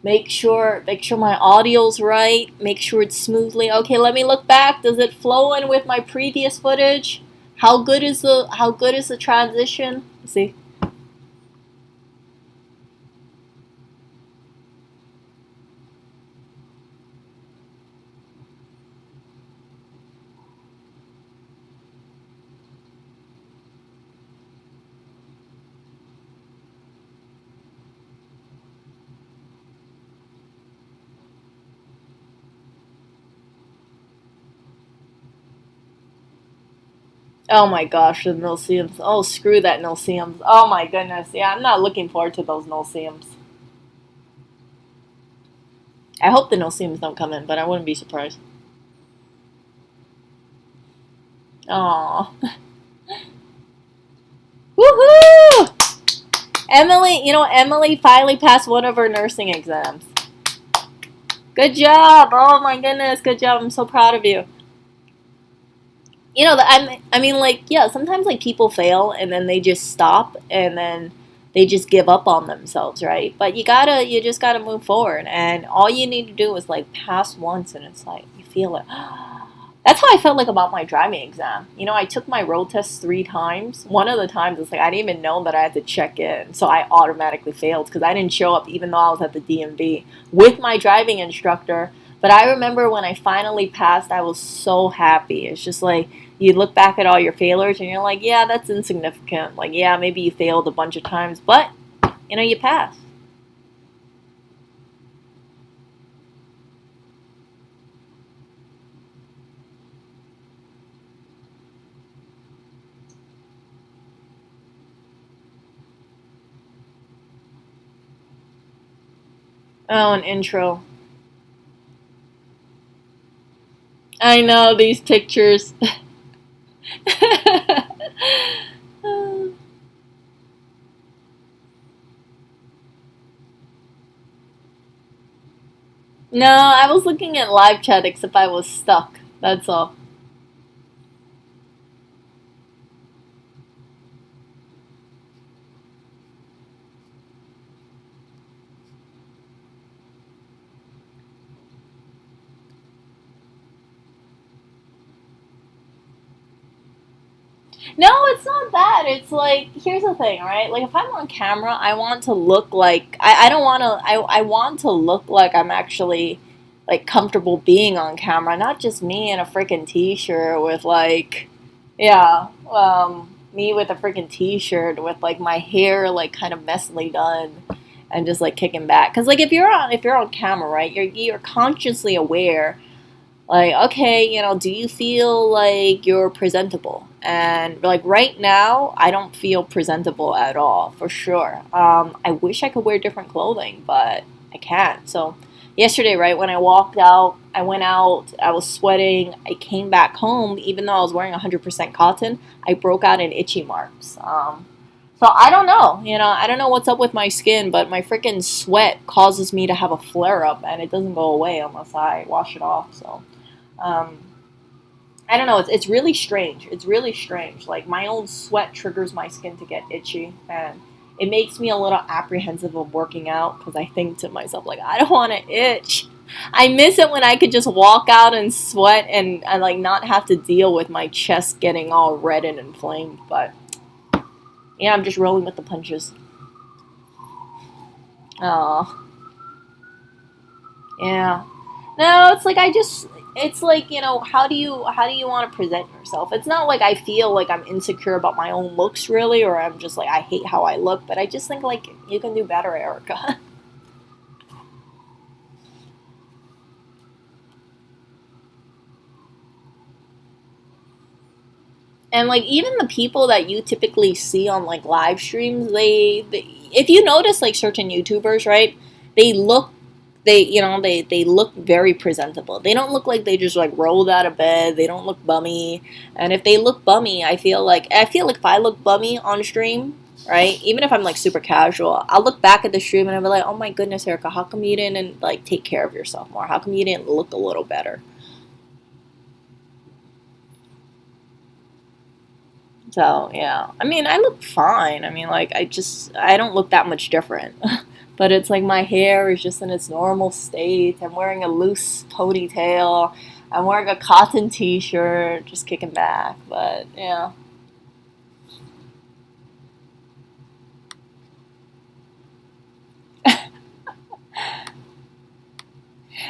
Make sure my audio's right. Make sure it's smoothly. Okay, let me look back. Does it flow in with my previous footage? How good is the transition? See? Oh my gosh, the Nilseums. Oh, screw that Nilseums. Oh my goodness. Yeah, I'm not looking forward to those Nilseums. I hope the Nilseums don't come in, but I wouldn't be surprised. Aw. Woohoo! Emily finally passed one of her nursing exams. Good job. Oh my goodness, good job. I'm so proud of you. I mean, like, yeah, sometimes like people fail and then they just stop and then they just give up on themselves, right? But you just gotta move forward, and all you need to do is like pass once, and it's like you feel it, That's how I felt like about my driving exam. You know, I took my road test 3 times. One of the times, it's like I didn't even know that I had to check in, so I automatically failed because I didn't show up even though I was at the DMV with my driving instructor. But I remember when I finally passed, I was so happy. It's just like you look back at all your failures and you're like, yeah, that's insignificant. Like, yeah, maybe you failed a bunch of times, but you know, you passed. Oh, an intro. I know these pictures. No, I was looking at live chat except I was stuck. That's all. No, it's not that. It's like here's the thing, right? Like if I'm on camera, I want to look like I don't want to I want to look like I'm actually like comfortable being on camera, not just me in a freaking t-shirt with like yeah, me with a freaking t-shirt with like my hair like kind of messily done and just like kicking back. Cuz like if you're on camera, right? You're consciously aware like, okay, you know, do you feel like you're presentable? And like right now, I don't feel presentable at all, for sure. I wish I could wear different clothing, but I can't. So yesterday, right, when I walked out, I went out, I was sweating, I came back home, even though I was wearing 100% cotton, I broke out in itchy marks. So I don't know, you know, I don't know what's up with my skin, but my freaking sweat causes me to have a flare up, and it doesn't go away unless I wash it off. So um, I don't know. It's really strange. It's really strange. Like my own sweat triggers my skin to get itchy, and it makes me a little apprehensive of working out because I think to myself like I don't want to itch. I miss it when I could just walk out and sweat and like not have to deal with my chest getting all red and inflamed. But yeah, I'm just rolling with the punches. Oh, yeah. No, it's like I just it's like, you know, how do you want to present yourself? It's not like I feel like I'm insecure about my own looks really or I'm just like I hate how I look, but I just think like you can do better, Erica. And like even the people that you typically see on like live streams, they if you notice like certain YouTubers, right? They look they look very presentable. They don't look like they just like rolled out of bed. They don't look bummy. And if they look bummy, I feel like if I look bummy on stream, right? Even if I'm like super casual, I'll look back at the stream and I'll be like, "Oh my goodness, Erica, how come you didn't like take care of yourself more? How come you didn't look a little better?" So, yeah. I mean, I look fine. I mean, like I don't look that much different. But it's like my hair is just in its normal state. I'm wearing a loose ponytail. I'm wearing a cotton t-shirt, just kicking back. But yeah.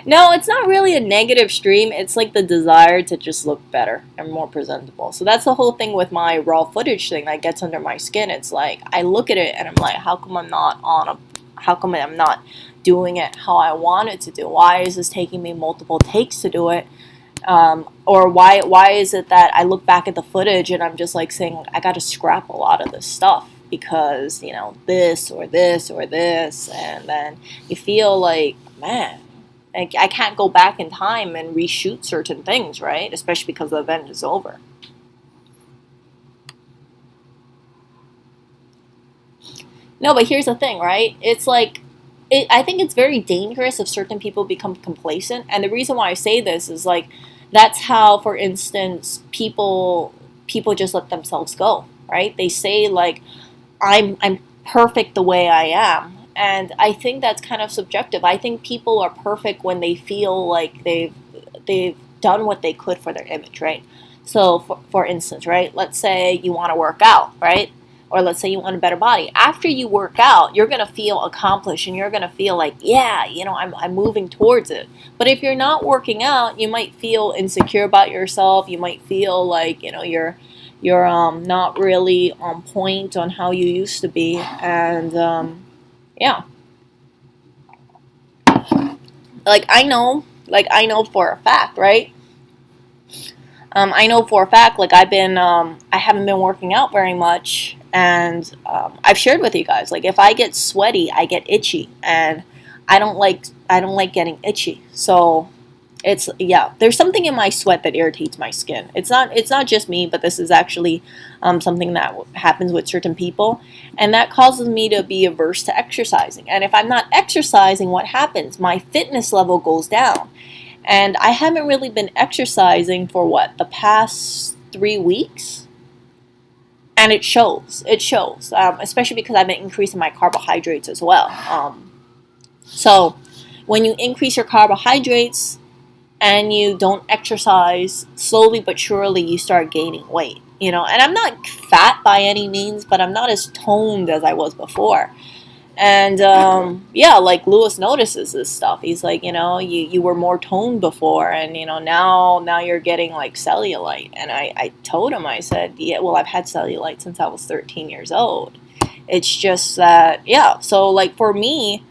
No, it's not really a negative stream. It's like the desire to just look better and more presentable. So that's the whole thing with my raw footage thing that gets under my skin. It's like I look at it and I'm like, how come I'm not doing it how I want it to do? Why is this taking me multiple takes to do it? Or why is it that I look back at the footage and I'm just like saying I got to scrap a lot of this stuff because you know this or this or this, and then you feel like man, I can't go back in time and reshoot certain things, right? Especially because the event is over. No, but here's the thing, right? It's like I think it's very dangerous if certain people become complacent. And the reason why I say this is like that's how, for instance, people just let themselves go, right? They say like I'm perfect the way I am. And I think that's kind of subjective. I think people are perfect when they feel like they've done what they could for their image, right? So for instance, right, let's say you want to work out, right? Or let's say you want a better body. After you work out, you're going to feel accomplished and you're going to feel like, yeah, I'm moving towards it. But if you're not working out, you might feel insecure about yourself. You might feel like, you're not really on point on how you used to be. And yeah, like I know for a fact, right? I know for a fact, like I haven't been working out very much, and I've shared with you guys, like if I get sweaty, I get itchy, and I don't like getting itchy. So it's, yeah, there's something in my sweat that irritates my skin. It's not just me, but this is actually something that happens with certain people, and that causes me to be averse to exercising. And if I'm not exercising, what happens? My fitness level goes down. And I haven't really been exercising for the past 3 weeks, and it shows. It shows, especially because I've been increasing my carbohydrates as well. So when you increase your carbohydrates and you don't exercise, slowly but surely you start gaining weight. And I'm not fat by any means, but I'm not as toned as I was before. And yeah, like Lewis notices this stuff. He's like, you were more toned before, and now you're getting like cellulite. And I told him, I said, yeah, well, I've had cellulite since I was 13 years old. It's just that, yeah. So like for me,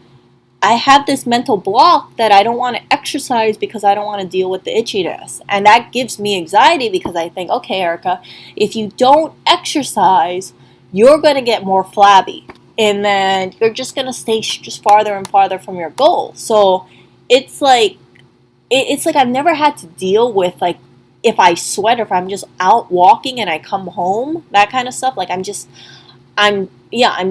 I have this mental block that I don't want to exercise because I don't want to deal with the itchiness. And that gives me anxiety because I think, okay, Erica, if you don't exercise, you're going to get more flabby. And then you're just going to stay just farther and farther from your goal. So it's like, I've never had to deal with like if I sweat or if I'm just out walking and I come home, that kind of stuff. Like I'm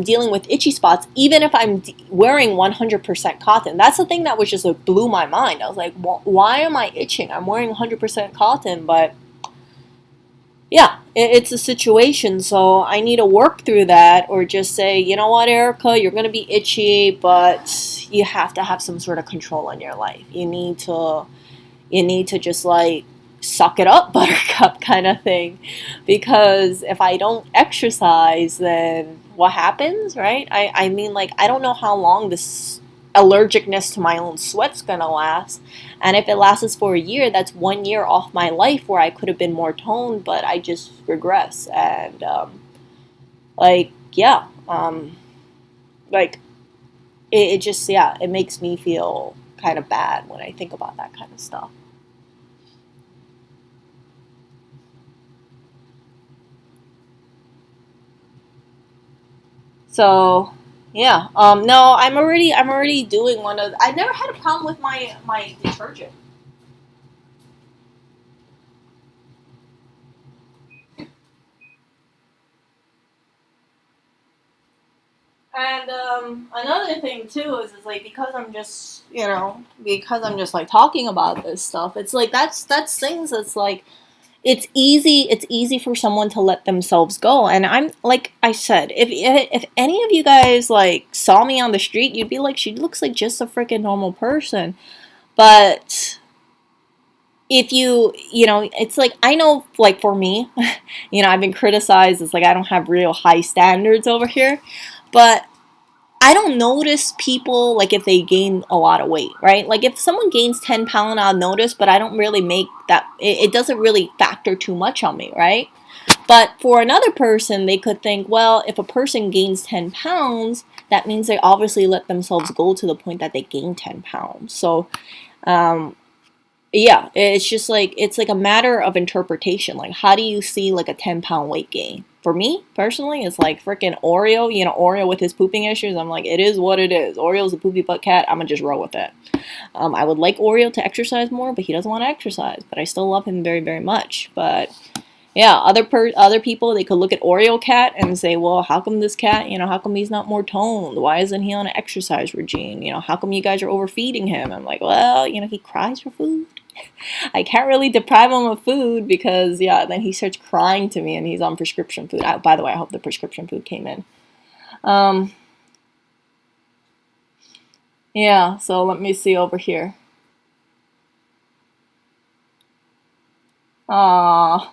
dealing with itchy spots, even if I'm wearing 100% cotton. That's the thing that was just like blew my mind. I was like, why am I itching? I'm wearing 100% cotton, but yeah, it's a situation. So I need to work through that, or just say, you know what, Erica, you're gonna be itchy, but you have to have some sort of control in your life. You need to just like suck it up, buttercup, kind of thing. Because if I don't exercise, then what happens, right? I mean, like, I don't know how long this allergicness to my own sweat's gonna last. And if it lasts for a year, that's 1 year off my life where I could have been more toned, but I just regress. And, like, yeah, like, it just, yeah, it makes me feel kind of bad when I think about that kind of stuff. So yeah, no, I'm already doing one of. I never had a problem with my detergent, and another thing too is like because I'm just like talking about this stuff. It's like that's things that's like it's easy for someone to let themselves go. And I'm like I said, if any of you guys like saw me on the street, you'd be like, she looks like just a freaking normal person. But if it's like, I know, like for me, I've been criticized as like I don't have real high standards over here. But I don't notice people like if they gain a lot of weight, right? Like if someone gains 10 pounds, I'll notice, but I don't really make that, it doesn't really factor too much on me, right? But for another person, they could think, well, if a person gains 10 pounds, that means they obviously let themselves go to the point that they gain 10 pounds. So, um, yeah, it's just like it's like a matter of interpretation. Like, how do you see like a 10-pound weight gain? For me personally, it's like freaking Oreo. Oreo with his pooping issues. I'm like, it is what it is. Oreo's a poopy butt cat. I'm gonna just roll with it. I would like Oreo to exercise more, but he doesn't want to exercise. But I still love him very, very much. But yeah, other people, they could look at Oreo cat and say, well, how come this cat, how come he's not more toned? Why isn't he on an exercise regime? How come you guys are overfeeding him? I'm like, well, he cries for food. I can't really deprive him of food because, yeah, then he starts crying to me and he's on prescription food. By the way, I hope the prescription food came in. Um, yeah, so let me see over here. Aw.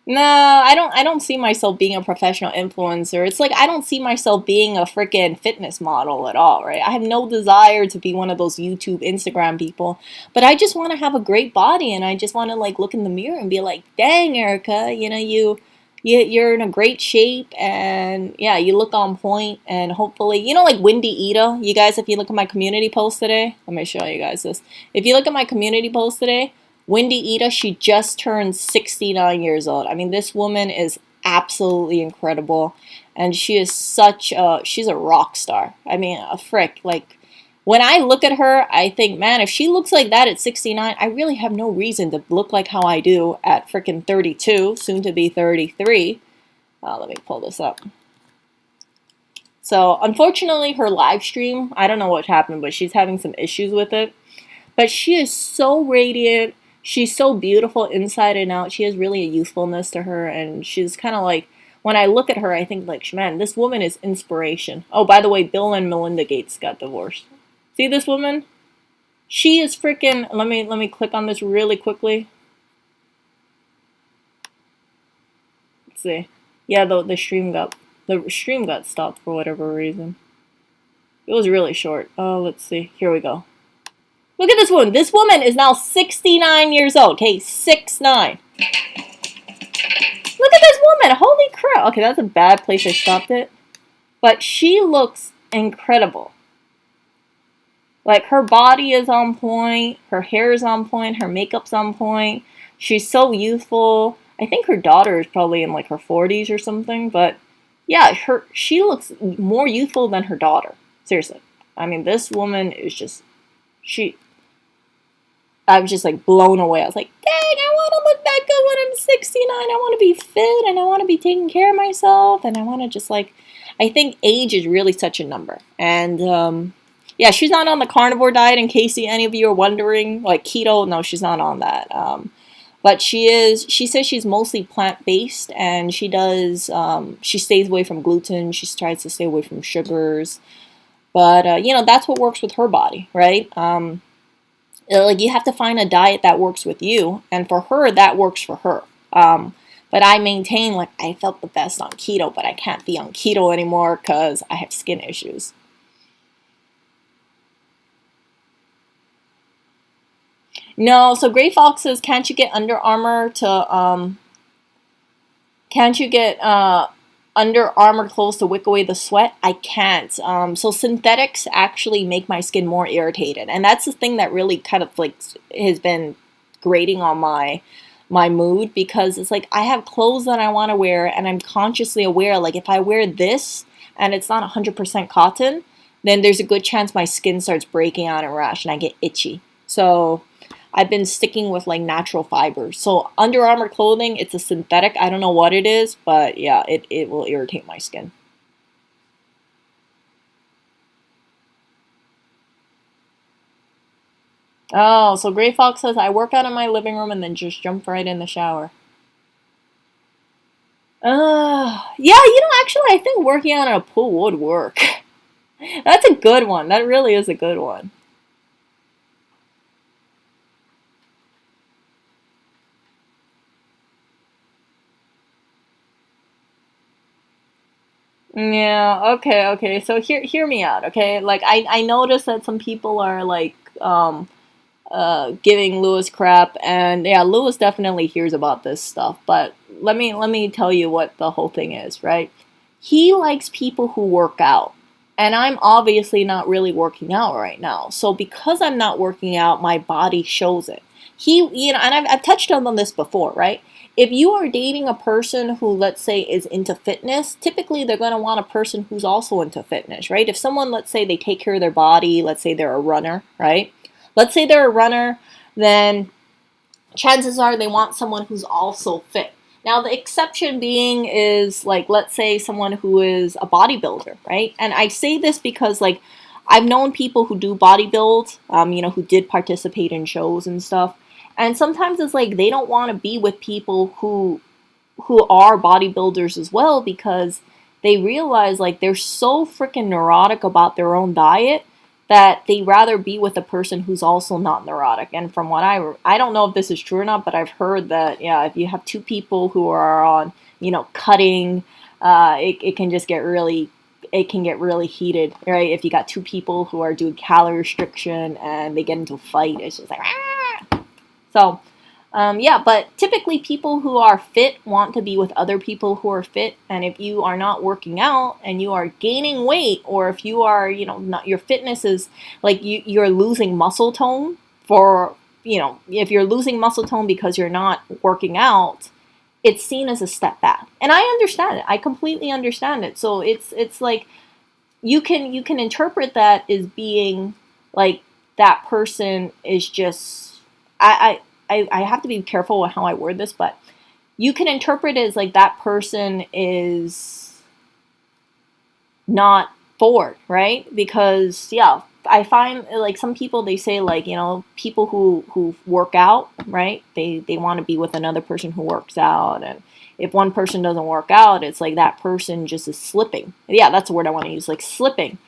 No, I don't see myself being a professional influencer. It's like I don't see myself being a freaking fitness model at all, right? I have no desire to be one of those YouTube, Instagram people, but I just want to have a great body and I just want to like look in the mirror and be like, "Dang, Erica, you're in a great shape and yeah, you look on point and hopefully, like Wendy Ida, you guys if you look at my community post today, let me show you guys this. If you look at my community post today, Wendy Ida, she just turned 69 years old. I mean, this woman is absolutely incredible. And she's a rock star. I mean, a frick. Like, when I look at her, I think, man, if she looks like that at 69, I really have no reason to look like how I do at frickin' 32, soon to be 33. Let me pull this up. So, unfortunately, her live stream, I don't know what happened, but she's having some issues with it. But she is so radiant. She's so beautiful inside and out. She has really a youthfulness to her, and she's kind of like, when I look at her, I think like, man, this woman is inspiration. Oh, by the way, Bill and Melinda Gates got divorced. See this woman? She is freaking. Let me click on this really quickly. Let's see. Yeah, the stream got stopped for whatever reason. It was really short. Oh, let's see. Here we go. Look at this woman. This woman is now 69 years old. Okay, 6'9". Look at this woman. Holy crap. Okay, that's a bad place I stopped it. But she looks incredible. Like, her body is on point. Her hair is on point. Her makeup's on point. She's so youthful. I think her daughter is probably in, like, her 40s or something. But, yeah, she looks more youthful than her daughter. Seriously. I mean, this woman is just... I was just like blown away. I was like, dang, I want to look that good when I'm 69. I want to be fit and I want to be taking care of myself. And I want to just like, I think age is really such a number. And yeah, she's not on the carnivore diet in case any of you are wondering. Like keto, no, she's not on that. But she says she's mostly plant-based and she stays away from gluten. She tries to stay away from sugars. But, that's what works with her body, right? Like you have to find a diet that works with you, and for her that works for her. But I maintain like I felt the best on keto, but I can't be on keto anymore because I have skin issues. No, so Gray Fox says, can't you get Under Armour to can't you get Under Armour clothes to wick away the sweat? I can't. So synthetics actually make my skin more irritated, and that's the thing that really kind of like has been grating on my mood because it's like I have clothes that I want to wear, and I'm consciously aware like if I wear this and it's not 100% cotton, then there's a good chance my skin starts breaking out and rash, and I get itchy. So I've been sticking with like natural fibers. So Under Armour clothing, it's a synthetic. I don't know what it is, but yeah, it will irritate my skin. Oh, so Gray Fox says, I work out in my living room and then just jump right in the shower. Yeah, actually, I think working out in a pool would work. That's a good one. That really is a good one. Yeah, okay. So hear me out, okay? Like I noticed that some people are like giving Lewis crap, and yeah, Lewis definitely hears about this stuff, but let me tell you what the whole thing is, right? He likes people who work out. And I'm obviously not really working out right now. So because I'm not working out, my body shows it. And I've touched on this before, right? If you are dating a person who, let's say, is into fitness, typically they're going to want a person who's also into fitness, right? If someone, let's say, they take care of their body, let's say they're a runner, right? Let's say they're a runner, then chances are they want someone who's also fit. Now, the exception being is, like, let's say someone who is a bodybuilder, right? And I say this because, like, I've known people who do bodybuild, who did participate in shows and stuff. And sometimes it's like they don't want to be with people who are bodybuilders as well because they realize, like, they're so freaking neurotic about their own diet that they rather be with a person who's also not neurotic. And from what I don't know if this is true or not, but I've heard that, yeah, if you have two people who are on, cutting, it can just get really, it can get really heated, right? If you got two people who are doing calorie restriction and they get into a fight, it's just like, ah! So, yeah, but typically people who are fit want to be with other people who are fit. And if you are not working out and you are gaining weight, or if you are, not, your fitness is like you're losing muscle tone if you're losing muscle tone because you're not working out, it's seen as a step back. And I understand it. I completely understand it. So it's like you can interpret that as being like that person is just I have to be careful with how I word this, but you can interpret it as like that person is not bored, right? Because yeah, I find like some people, they say like, people who work out, right? They want to be with another person who works out, and if one person doesn't work out, it's like that person just is slipping. Yeah, that's the word I want to use, like slipping.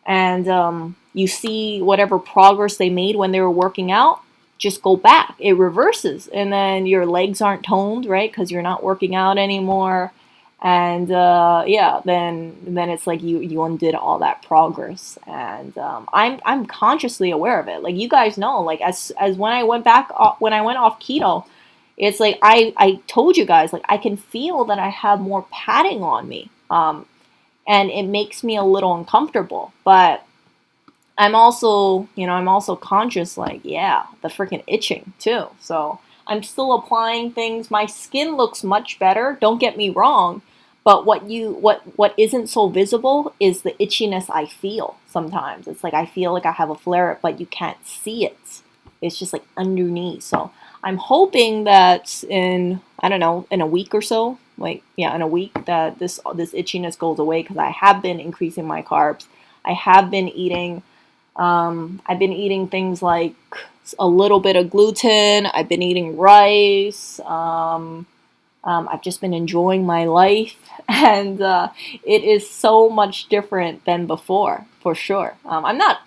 And you see whatever progress they made when they were working out, just go back. It reverses, and then your legs aren't toned, right? Because you're not working out anymore. And yeah, then it's like you undid all that progress. And I'm consciously aware of it. Like you guys know, like as when I went off keto, it's like I told you guys, like I can feel that I have more padding on me, and it makes me a little uncomfortable. But I'm also conscious, like, yeah, the freaking itching too. So I'm still applying things. My skin looks much better, don't get me wrong, but what isn't so visible is the itchiness I feel sometimes. It's like I feel like I have a flare up, but you can't see it. It's just like underneath. So I'm hoping that I don't know, in a week or so, like yeah, in a week, that this itchiness goes away, because I have been increasing my carbs. I have been eating I've been eating things like a little bit of gluten. I've been eating rice. I've just been enjoying my life, and it is so much different than before, for sure. I'm not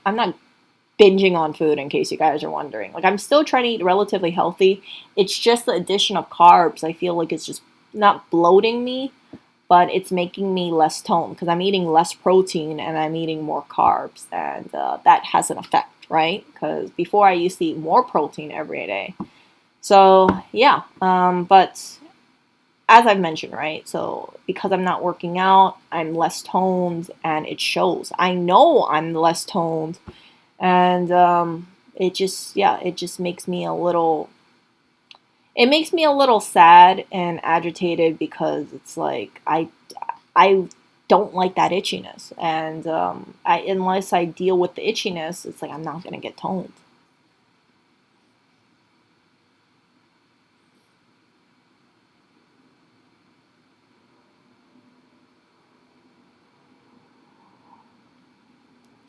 binging on food, in case you guys are wondering. Like I'm still trying to eat relatively healthy. It's just the addition of carbs. I feel like it's just not bloating me, but it's making me less toned because I'm eating less protein and I'm eating more carbs, and that has an effect, right? Because before I used to eat more protein every day. So yeah, but as I've mentioned, right? So because I'm not working out, I'm less toned, and it shows. I know I'm less toned, and it just makes me a little. It makes me a little sad and agitated, because it's like I don't like that itchiness, and unless I deal with the itchiness, it's like I'm not gonna get toned.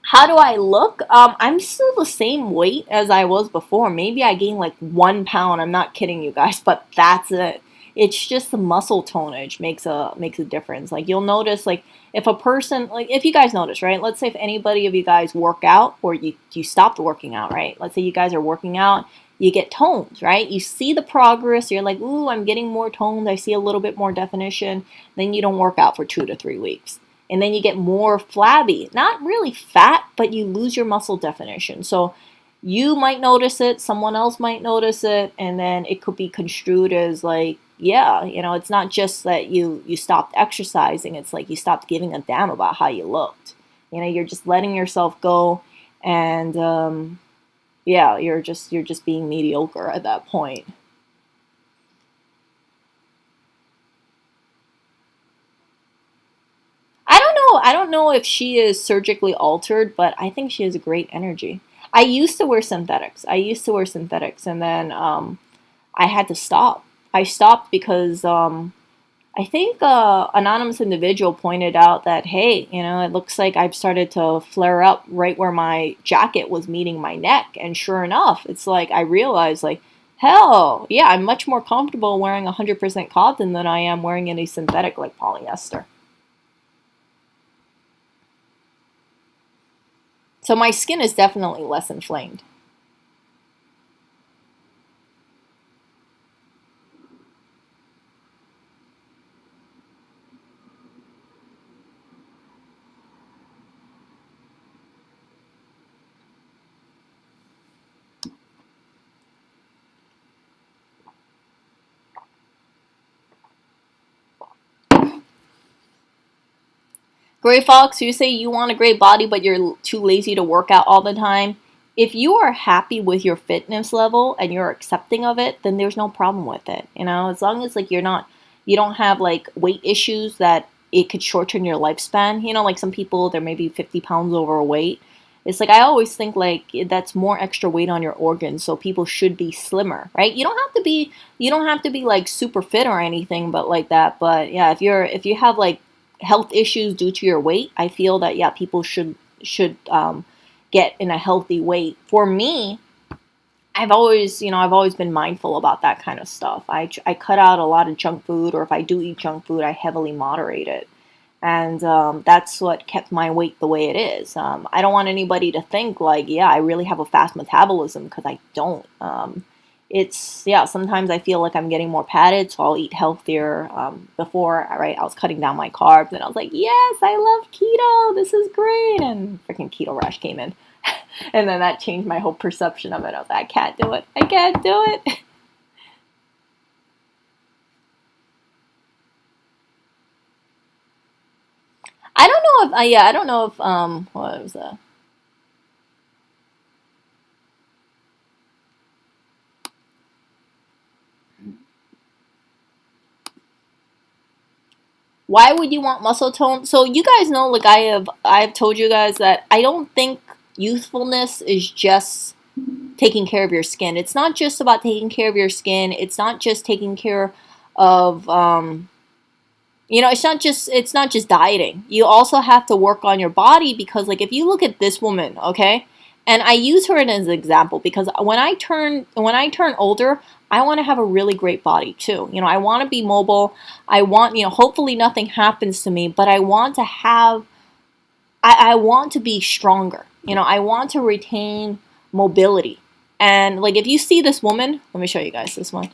How do I look? I'm still the same weight as I was before. Maybe I gained like 1 pound. I'm not kidding you guys, but that's it. It's just the muscle tonage makes a difference. Like you'll notice, like if a person, like if you guys notice, right? Let's say if anybody of you guys work out, or you stopped working out, right? Let's say you guys are working out, you get toned, right? You see the progress. You're like, ooh, I'm getting more toned. I see a little bit more definition. Then you don't work out for 2 to 3 weeks, and then you get more flabby. Not really fat, but you lose your muscle definition. So you might notice it, someone else might notice it, and then it could be construed as like, yeah, it's not just that you stopped exercising, it's like you stopped giving a damn about how you looked. You're just letting yourself go, and yeah, you're just being mediocre at that point. I don't know if she is surgically altered, but I think she has a great energy. I used to wear synthetics. And then I had to stop. I stopped because I think anonymous individual pointed out that, hey, it looks like I've started to flare up right where my jacket was meeting my neck, and sure enough, it's like I realized, like, hell, yeah, I'm much more comfortable wearing 100% cotton than I am wearing any synthetic like polyester. So my skin is definitely less inflamed. Gray Fox, you say you want a great body, but you're too lazy to work out all the time. If you are happy with your fitness level and you're accepting of it, then there's no problem with it. You know, as long as like you don't have like weight issues that it could shorten your lifespan. You know, like some people, they're maybe 50 pounds overweight. It's like I always think like that's more extra weight on your organs, so people should be slimmer, right? You don't have to be like super fit or anything, but like that. But yeah, if you have like health issues due to your weight, I feel that yeah, people should get in a healthy weight. For me, I've always been mindful about that kind of stuff. I cut out a lot of junk food, or if I do eat junk food, I heavily moderate it. And that's what kept my weight the way it is. I don't want anybody to think like, yeah, I really have a fast metabolism, because I don't. It's, yeah, sometimes I feel like I'm getting more padded, so I'll eat healthier. Before, right, I was cutting down my carbs, and I was like, yes, I love keto. This is great. And freaking keto rash came in. And then that changed my whole perception of it. I was like, I can't do it. I can't do it. I don't know if, yeah, I don't know if, what was that? Why would you want muscle tone? So you guys know, like I've told you guys that I don't think youthfulness is just taking care of your skin. It's not just about taking care of your skin. It's not just taking care of it's not just dieting. You also have to work on your body, because like if you look at this woman, okay? And I use her as an example because when I turn older, I want to have a really great body too. You know, I want to be mobile. I want, hopefully nothing happens to me, but I want to be stronger. You know, I want to retain mobility. And like if you see this woman, let me show you guys this one.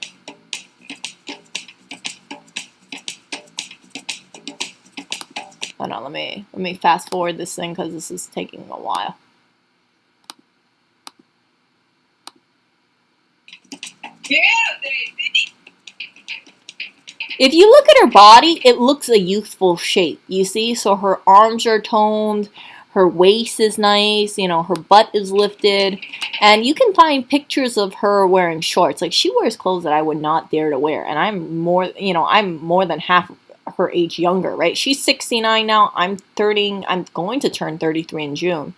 Hold on, let me fast forward this thing because this is taking a while. If you look at her body, it looks a youthful shape. You see, so her arms are toned, her waist is nice, her butt is lifted, and you can find pictures of her wearing shorts. Like she wears clothes that I would not dare to wear, and I'm more than half her age younger, right? She's 69 now. I'm 30. I'm going to turn 33 in June.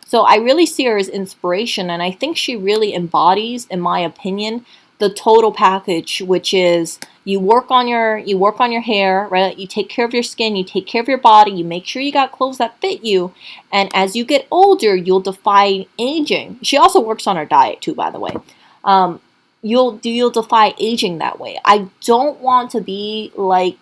So I really see her as inspiration, and I think she really embodies, in my opinion, the total package, which is you work on your hair, right? You take care of your skin, you take care of your body, you make sure you got clothes that fit you, and as you get older, you'll defy aging. She also works on her diet too, by the way. You'll defy aging that way. I don't want to be like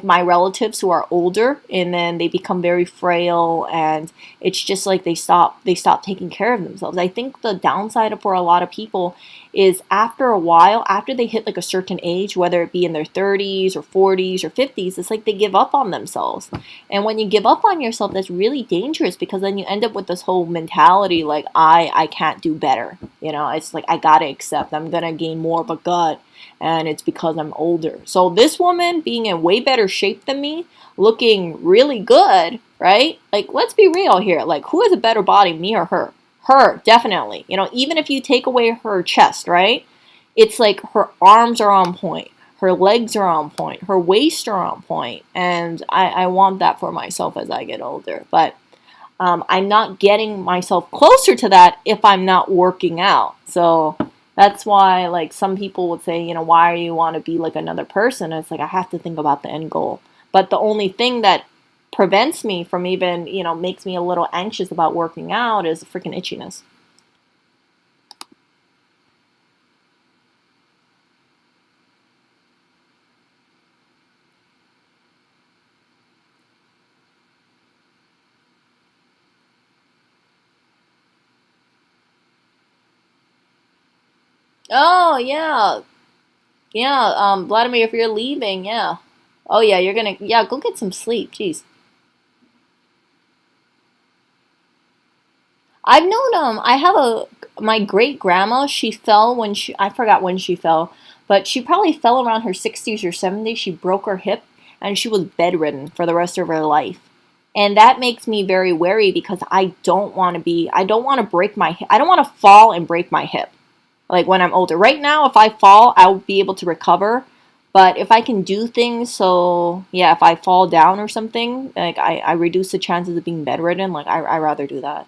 my relatives who are older, and then they become very frail, and it's just like they stop taking care of themselves. I think the downside for a lot of people is after a while, after they hit like a certain age, whether it be in their 30s or 40s or 50s, it's like they give up on themselves. And when you give up on yourself, that's really dangerous, because then you end up with this whole mentality like I can't do better. It's like I gotta accept I'm gonna gain more of a gut, and it's because I'm older. So this woman being in way better shape than me, looking really good, right? Like, let's be real here. Like, who has a better body, me or her? Her, definitely. Even if you take away her chest, right? It's like her arms are on point, her legs are on point, her waist are on point, and I want that for myself as I get older. But I'm not getting myself closer to that if I'm not working out. So that's why, like, some people would say, why do you want to be like another person? And it's like, I have to think about the end goal. But the only thing that prevents me from even, makes me a little anxious about working out is freaking itchiness. Oh yeah, yeah. Vladimir, if you're leaving, yeah. Oh yeah, you're gonna, yeah. Go get some sleep. Jeez. I've known I have a my great grandma, she fell when she I forgot when she fell, but she probably fell around her 60s or 70s. She broke her hip and she was bedridden for the rest of her life. And that makes me very wary because I don't want to break my hip. I don't want to fall and break my hip. Like when I'm older. Right now if I fall, I'll be able to recover. But if I can do things, so yeah, if I fall down or something, like I reduce the chances of being bedridden, like I rather do that.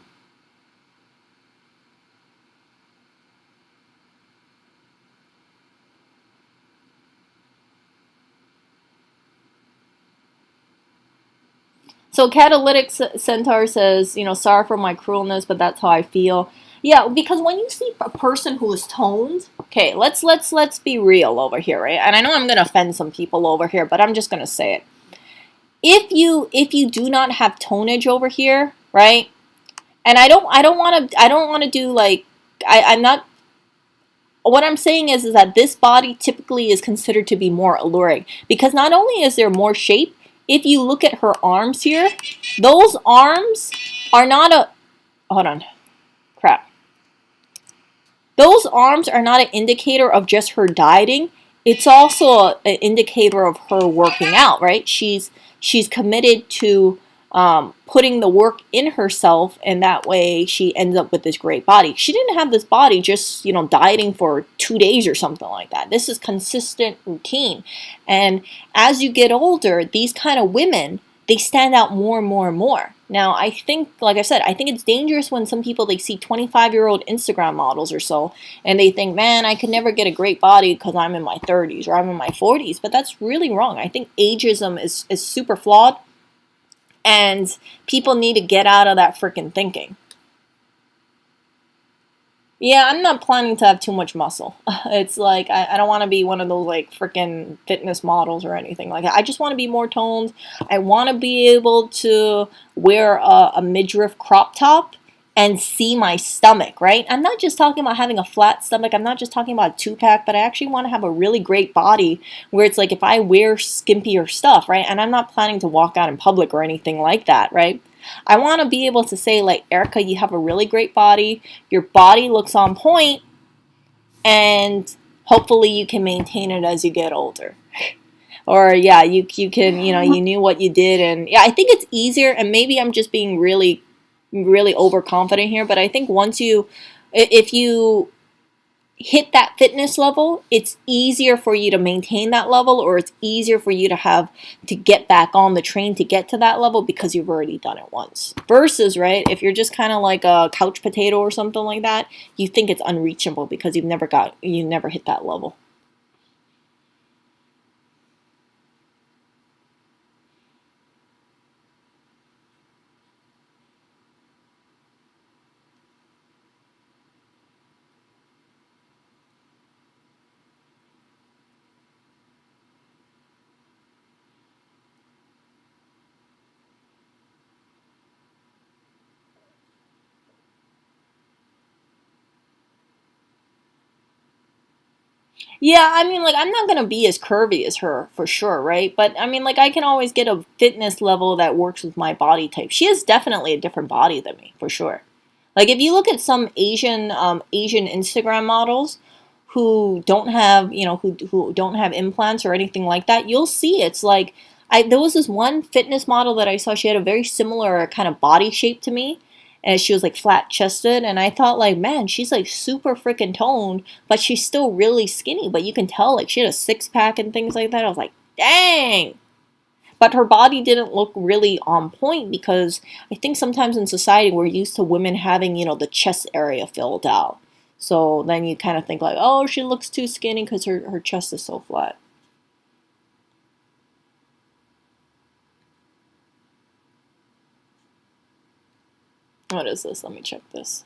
So Catalytic Centaur says, sorry for my cruelness, but that's how I feel. Yeah, because when you see a person who is toned, okay, let's be real over here, right? And I know I'm gonna offend some people over here, but I'm just gonna say it. If you do not have tonage over here, right? And I don't wanna do like I'm not what I'm saying is that this body typically is considered to be more alluring because not only is there more shape, if you look at her arms here, those arms are not a hold on, crap. Those arms are not an indicator of just her dieting. It's also an indicator of her working out, right? She's committed to putting the work in herself, and that way she ends up with this great body. She didn't have this body just dieting for 2 days or something like that. This is consistent routine, and as you get older, these kind of women they stand out more and more and more. Now, I think, like I said, I think it's dangerous when some people they see 25-year-old Instagram models or so, and they think, man, I could never get a great body because I'm in my 30s or I'm in my 40s. But that's really wrong. I think ageism is super flawed, and people need to get out of that freaking thinking. Yeah, I'm not planning to have too much muscle. It's like I don't want to be one of those like freaking fitness models or anything like that. I just want to be more toned. I want to be able to wear a midriff crop top and see my stomach, right? I'm not just talking about having a flat stomach. I'm not just talking about a two pack, but I actually want to have a really great body where it's like if I wear skimpier stuff, right? And I'm not planning to walk out in public or anything like that, right? I want to be able to say, like, Erica, you have a really great body. Your body looks on point, and hopefully you can maintain it as you get older. Or yeah, you can you knew what you did, and yeah, I think it's easier. And maybe I'm just being really overconfident here, but I think once if you hit that fitness level, it's easier for you to maintain that level, or it's easier for you to get back on the train to get to that level because you've already done it once. Versus, right, if you're just kind of like a couch potato or something like that, you think it's unreachable because you never hit that level. Yeah, I mean, like, I'm not gonna be as curvy as her for sure, right? But I mean, like, I can always get a fitness level that works with my body type. She has definitely a different body than me, for sure. Like, if you look at some Asian Instagram models who don't have, who don't have implants or anything like that, you'll see it's like there was this one fitness model that I saw. She had a very similar kind of body shape to me, and she was like flat chested, and I thought like, man, she's like super freaking toned, but she's still really skinny. But you can tell like she had a six pack and things like that. I was like, dang. But her body didn't look really on point because I think sometimes in society we're used to women having, the chest area filled out. So then you kind of think like, oh, she looks too skinny because her chest is so flat. What is this? Let me check this.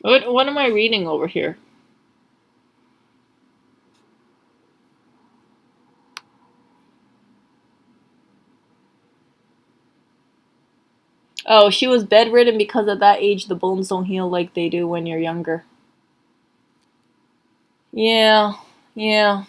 What am I reading over here? Oh, she was bedridden because at that age the bones don't heal like they do when you're younger. Yeah, yeah.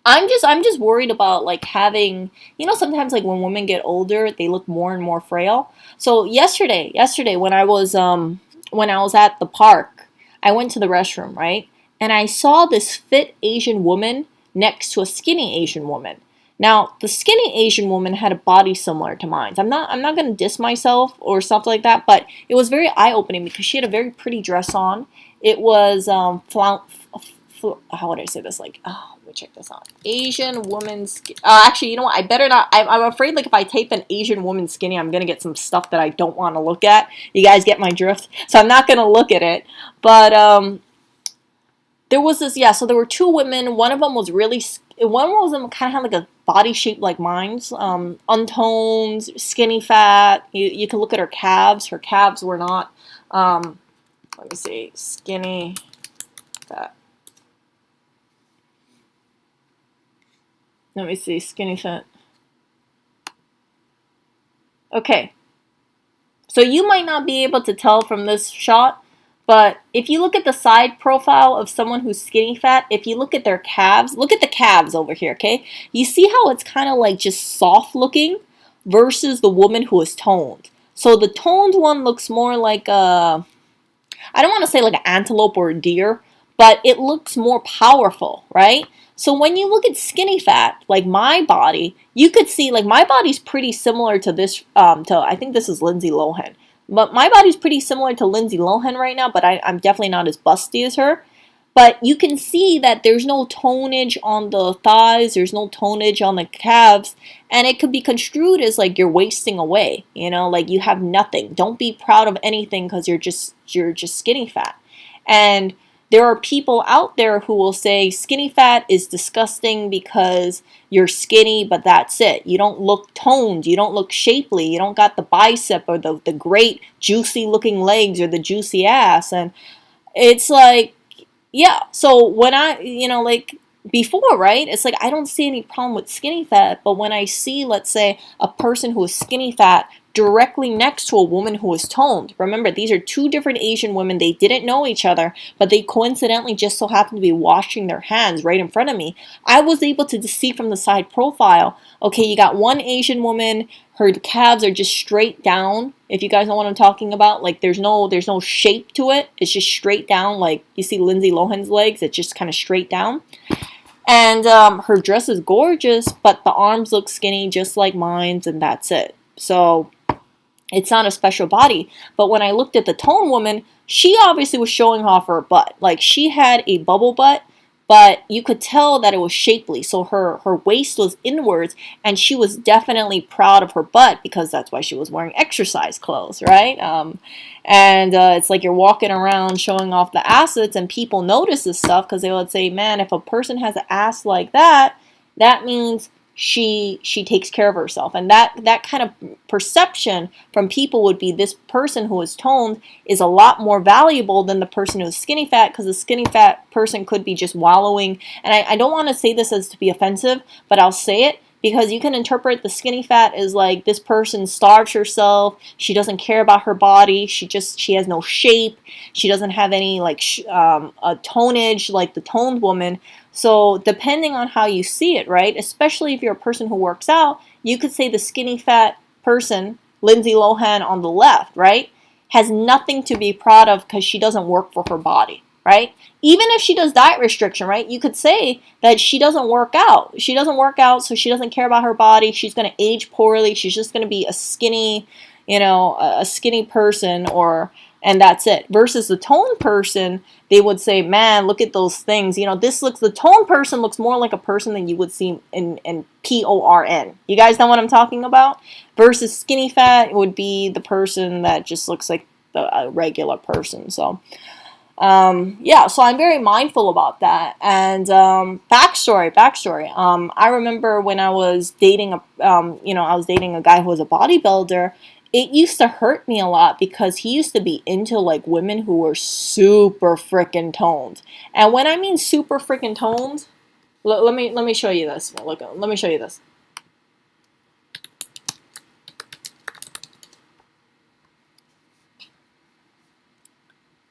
I'm just worried about like having, sometimes like when women get older, they look more and more frail. So yesterday when I was at the park, I went to the restroom, right? And I saw this fit Asian woman next to a skinny Asian woman. Now, the skinny Asian woman had a body similar to mine. I'm not going to diss myself or something like that, but it was very eye-opening because she had a very pretty dress on. It was how would I say this? Like, oh, let me check this out. Asian woman skinny. Actually, you know what? I better not. I'm afraid, like, if I type in Asian woman skinny, I'm going to get some stuff that I don't want to look at. You guys get my drift? So I'm not going to look at it. But there was this, yeah, so there were two women. One of them was really, one of them kind of had like a body shape like mine's, untoned, skinny fat. You can look at her calves. Her calves were not, let me see, skinny fat. Let me see, skinny fat. Okay, so you might not be able to tell from this shot, but if you look at the side profile of someone who's skinny fat, if you look at their calves, look at the calves over here, okay? You see how it's kind of like just soft looking versus the woman who is toned. So the toned one looks more like a, I don't want to say like an antelope or a deer, but it looks more powerful, right? So when you look at skinny fat, like my body, you could see like my body's pretty similar to this. To I think this is Lindsay Lohan, but my body's pretty similar to Lindsay Lohan right now. But I'm definitely not as busty as her. But you can see that there's no tonage on the thighs, there's no tonage on the calves, and it could be construed as like you're wasting away, like you have nothing. Don't be proud of anything because you're just skinny fat. And there are people out there who will say skinny fat is disgusting because you're skinny, but that's it. You don't look toned, you don't look shapely, you don't got the bicep or the great juicy looking legs or the juicy ass. And it's like, yeah, so when like before, right? It's like I don't see any problem with skinny fat, but when I see, let's say, a person who is skinny fat directly next to a woman who is toned, remember, these are two different Asian women. They didn't know each other, but they coincidentally just so happened to be washing their hands right in front of me. I was able to see from the side profile, okay, you got one Asian woman, her calves are just straight down. If you guys know what I'm talking about, like there's no shape to it. It's just straight down. Like you see Lindsay Lohan's legs, it's just kind of straight down. And her dress is gorgeous, but the arms look skinny just like mine's, and that's it. So it's not a special body. But when I looked at the tone woman, she obviously was showing off her butt. Like she had a bubble butt, but you could tell that it was shapely. So her waist was inwards, and she was definitely proud of her butt because that's why she was wearing exercise clothes, right? And it's like you're walking around showing off the assets, and people notice this stuff because they would say, man, if a person has an ass like that, that means she takes care of herself. And that kind of perception from people would be this person who is toned is a lot more valuable than the person who's skinny fat, because the skinny fat person could be just wallowing. And I don't want to say this as to be offensive, but I'll say it because you can interpret the skinny fat as like this person starves herself, she doesn't care about her body, she has no shape, she doesn't have any like a tonage like the toned woman. So depending on how you see it, right, especially if you're a person who works out, you could say the skinny fat person, Lindsay Lohan on the left, right, has nothing to be proud of because she doesn't work for her body, right? Even if she does diet restriction, right, you could say that she doesn't work out. She doesn't work out, so she doesn't care about her body. She's going to age poorly. She's just going to be a skinny, a skinny person, and that's it. Versus the toned person, they would say, man, look at those things. The toned person looks more like a person than you would see in PORN. You guys know what I'm talking about? Versus skinny fat would be the person that just looks like a regular person. So yeah, so I'm very mindful about that. And backstory. I remember when I was dating I was dating a guy who was a bodybuilder. it used to hurt me a lot because he used to be into like women who were super freaking toned. And when I mean super freaking toned, let me show you this. Look, let me show you this.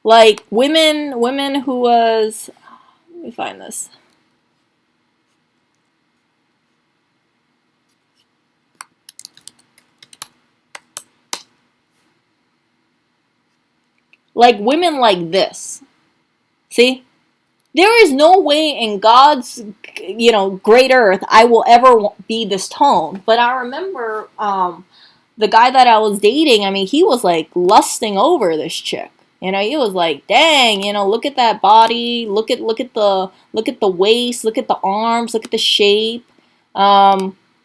Like women who was, let me find this. Like women like this. See? There is no way in God's, great earth I will ever be this tone. But I remember the guy that I was dating, I mean, he was like lusting over this chick. He was like, "Dang, look at that body. Look at the waist, look at the arms, look at the shape."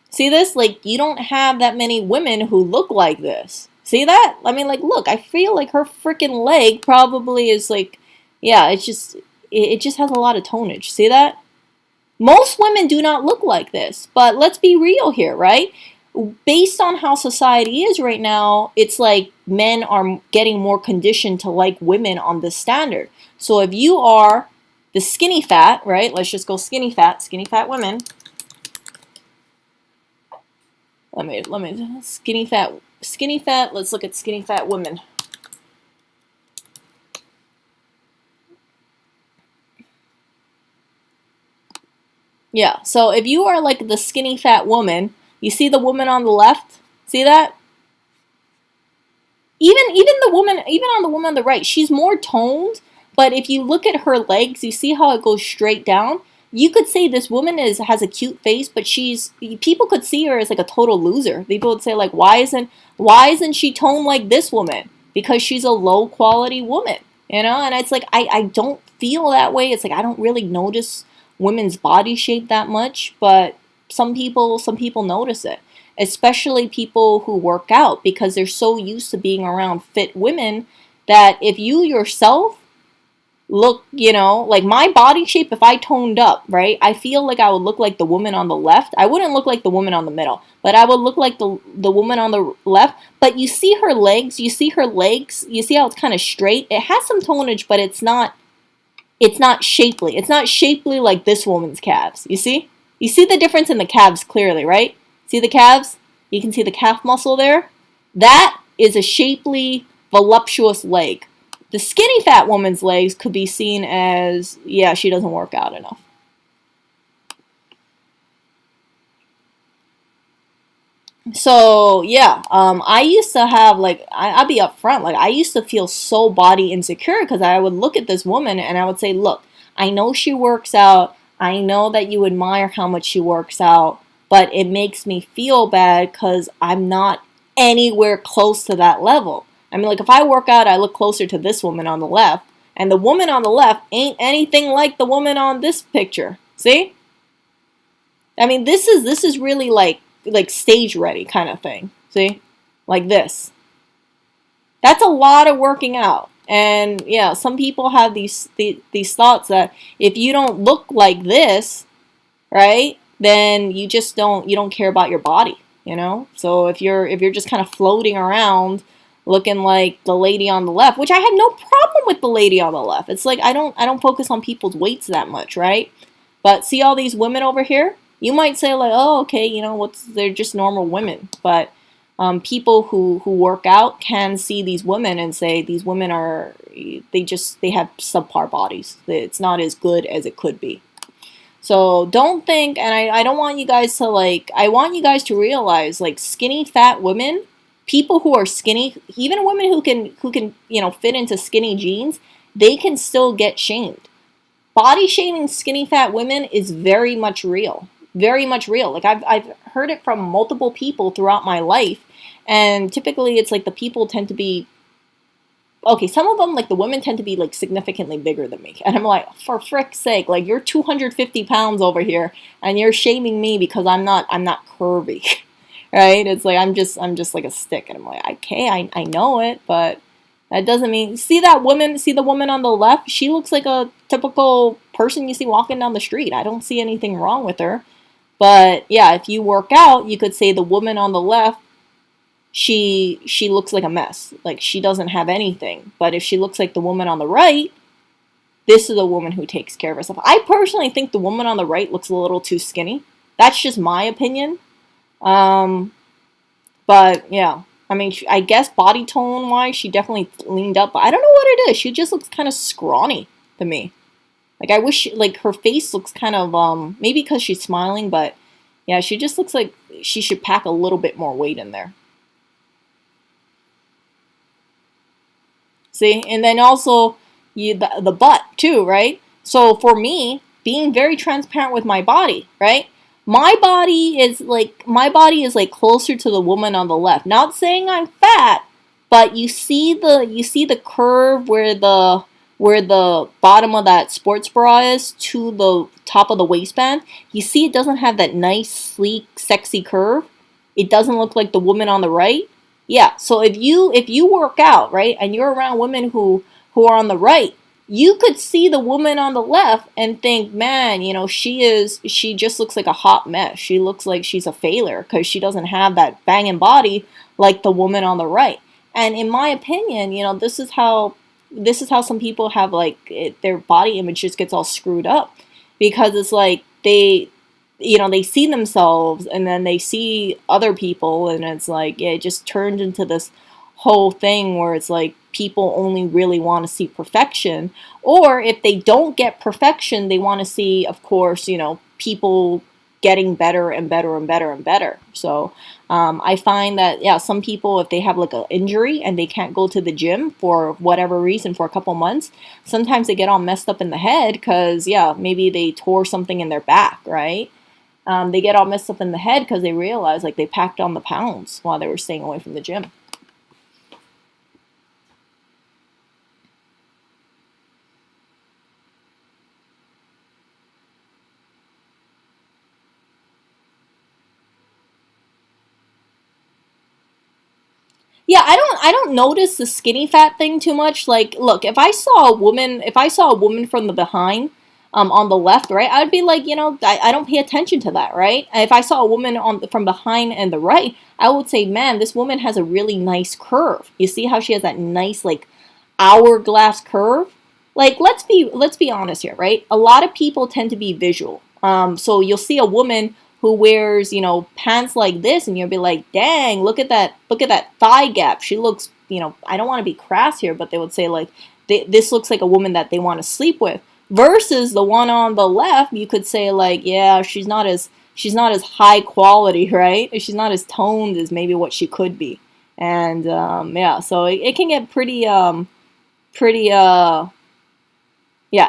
See this? Like, you don't have that many women who look like this. See that? I mean, like, look, I feel like her freaking leg probably is like, yeah, it just has a lot of tonnage. See that? Most women do not look like this, but let's be real here, right? Based on how society is right now, it's like men are getting more conditioned to like women on this standard. So if you are the skinny fat, right? Let's just go skinny fat women. Let me skinny fat. Let's look at skinny fat women. Yeah, so if you are like the skinny fat woman, you see the woman on the left? See that? Even on the woman on the right, she's more toned, but if you look at her legs, you see how it goes straight down? You could say this woman has a cute face, but people could see her as like a total loser. People would say like, why isn't she toned like this woman? Because she's a low quality woman, And it's like I don't feel that way. It's like I don't really notice women's body shape that much, but some people notice it, especially people who work out because they're so used to being around fit women that if you yourself look, like my body shape, if I toned up, right, I feel like I would look like the woman on the left. I wouldn't look like the woman on the middle, but I would look like the woman on the left. But you see her legs, you see how it's kind of straight. It has some tonnage, but it's not shapely. It's not shapely like this woman's calves. You see? You see the difference in the calves clearly, right? See the calves? You can see the calf muscle there. That is a shapely, voluptuous leg. The skinny fat woman's legs could be seen as, yeah, she doesn't work out enough. So yeah, I used to have like I'll be upfront. Like I used to feel so body insecure because I would look at this woman and I would say, "Look, I know she works out. I know that you admire how much she works out, but it makes me feel bad because I'm not anywhere close to that level. I mean, like if I work out, I look closer to this woman on the left, and the woman on the left ain't anything like the woman on this picture. See? I mean, this is really like stage ready kind of thing. See? Like this. That's a lot of working out. And yeah, some people have these thoughts that if you don't look like this, right? Then you don't care about your body, So if you're just kind of floating around looking like the lady on the left, which I have no problem with the lady on the left. It's like I don't focus on people's weights that much, right? But see all these women over here? You might say like, "Oh, okay, they're just normal women." But people who work out can see these women and say these women they have subpar bodies. It's not as good as it could be. So don't think, and I don't want you guys to I want you guys to realize like skinny fat women, people who are skinny, even women who can fit into skinny jeans, they can still get shamed. Body shaming skinny fat women is very much real. Very much real. Like I've heard it from multiple people throughout my life, and typically it's like the people tend to be okay, some of them, like the women tend to be like significantly bigger than me. And I'm like, for frick's sake, like you're 250 pounds over here and you're shaming me because I'm not curvy. Right? It's like I'm just like a stick. And I'm like, okay, I know it, but that doesn't mean see the woman on the left? She looks like a typical person you see walking down the street. I don't see anything wrong with her. But yeah, if you work out, you could say the woman on the left she looks like a mess. Like she doesn't have anything. But if she looks like the woman on the right, this is a woman who takes care of herself. I personally think the woman on the right looks a little too skinny. That's just my opinion. Um, but yeah, I mean, I guess body tone wise, she definitely leaned up. But I don't know what it is. She just looks kind of scrawny to me. Like I wish, like her face looks kind of maybe because she's smiling, but yeah, she just looks like she should pack a little bit more weight in there. See, and then also the butt too, right? So for me, being very transparent with my body, right? My body is like closer to the woman on the left. Not saying I'm fat, but you see the curve where the bottom of that sports bra is to the top of the waistband. You see it doesn't have that nice, sleek, sexy curve. It doesn't look like the woman on the right. Yeah, so if you work out, right, and you're around women who are on the right, you could see the woman on the left and think, man, she just looks like a hot mess. She looks like she's a failure because she doesn't have that banging body like the woman on the right. And in my opinion, this is how some people have like their body image just gets all screwed up because it's like they see themselves and then they see other people and it's like yeah, it just turns into this whole thing where it's like people only really want to see perfection, or if they don't get perfection they want to see, of course, people getting better and better and better and better. So I find that yeah, some people, if they have like an injury and they can't go to the gym for whatever reason for a couple months, sometimes they get all messed up in the head because yeah, maybe they tore something in their back, right? They get all messed up in the head because they realize like they packed on the pounds while they were staying away from the gym. Yeah, I don't notice the skinny fat thing too much. Like, look, if I saw a woman from the behind, on the left, right, I'd be like, I don't pay attention to that, right? If I saw a woman on from behind and the right, I would say, man, this woman has a really nice curve. You see how she has that nice like hourglass curve? Like, let's be honest here, right? A lot of people tend to be visual. So you'll see a woman who wears, pants like this, and you'll be like, dang, look at that thigh gap. She looks, I don't want to be crass here, but they would say like, this looks like a woman that they want to sleep with. Versus the one on the left, you could say like, yeah, she's not as high quality, right? She's not as toned as maybe what she could be. And yeah, so it can get pretty yeah,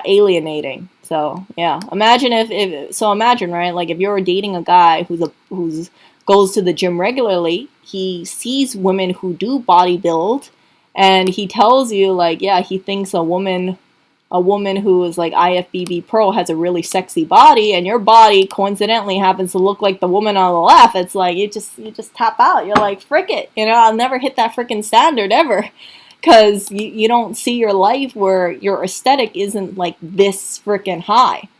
alienating. So yeah, imagine imagine, right, like if you're dating a guy who's goes to the gym regularly, he sees women who do bodybuild, and he tells you like yeah, he thinks a woman who is like IFBB pro has a really sexy body, and your body coincidentally happens to look like the woman on the left. It's like you just tap out. You're like, frick it, I'll never hit that freaking standard ever. Because you don't see your life where your aesthetic isn't like this freaking high.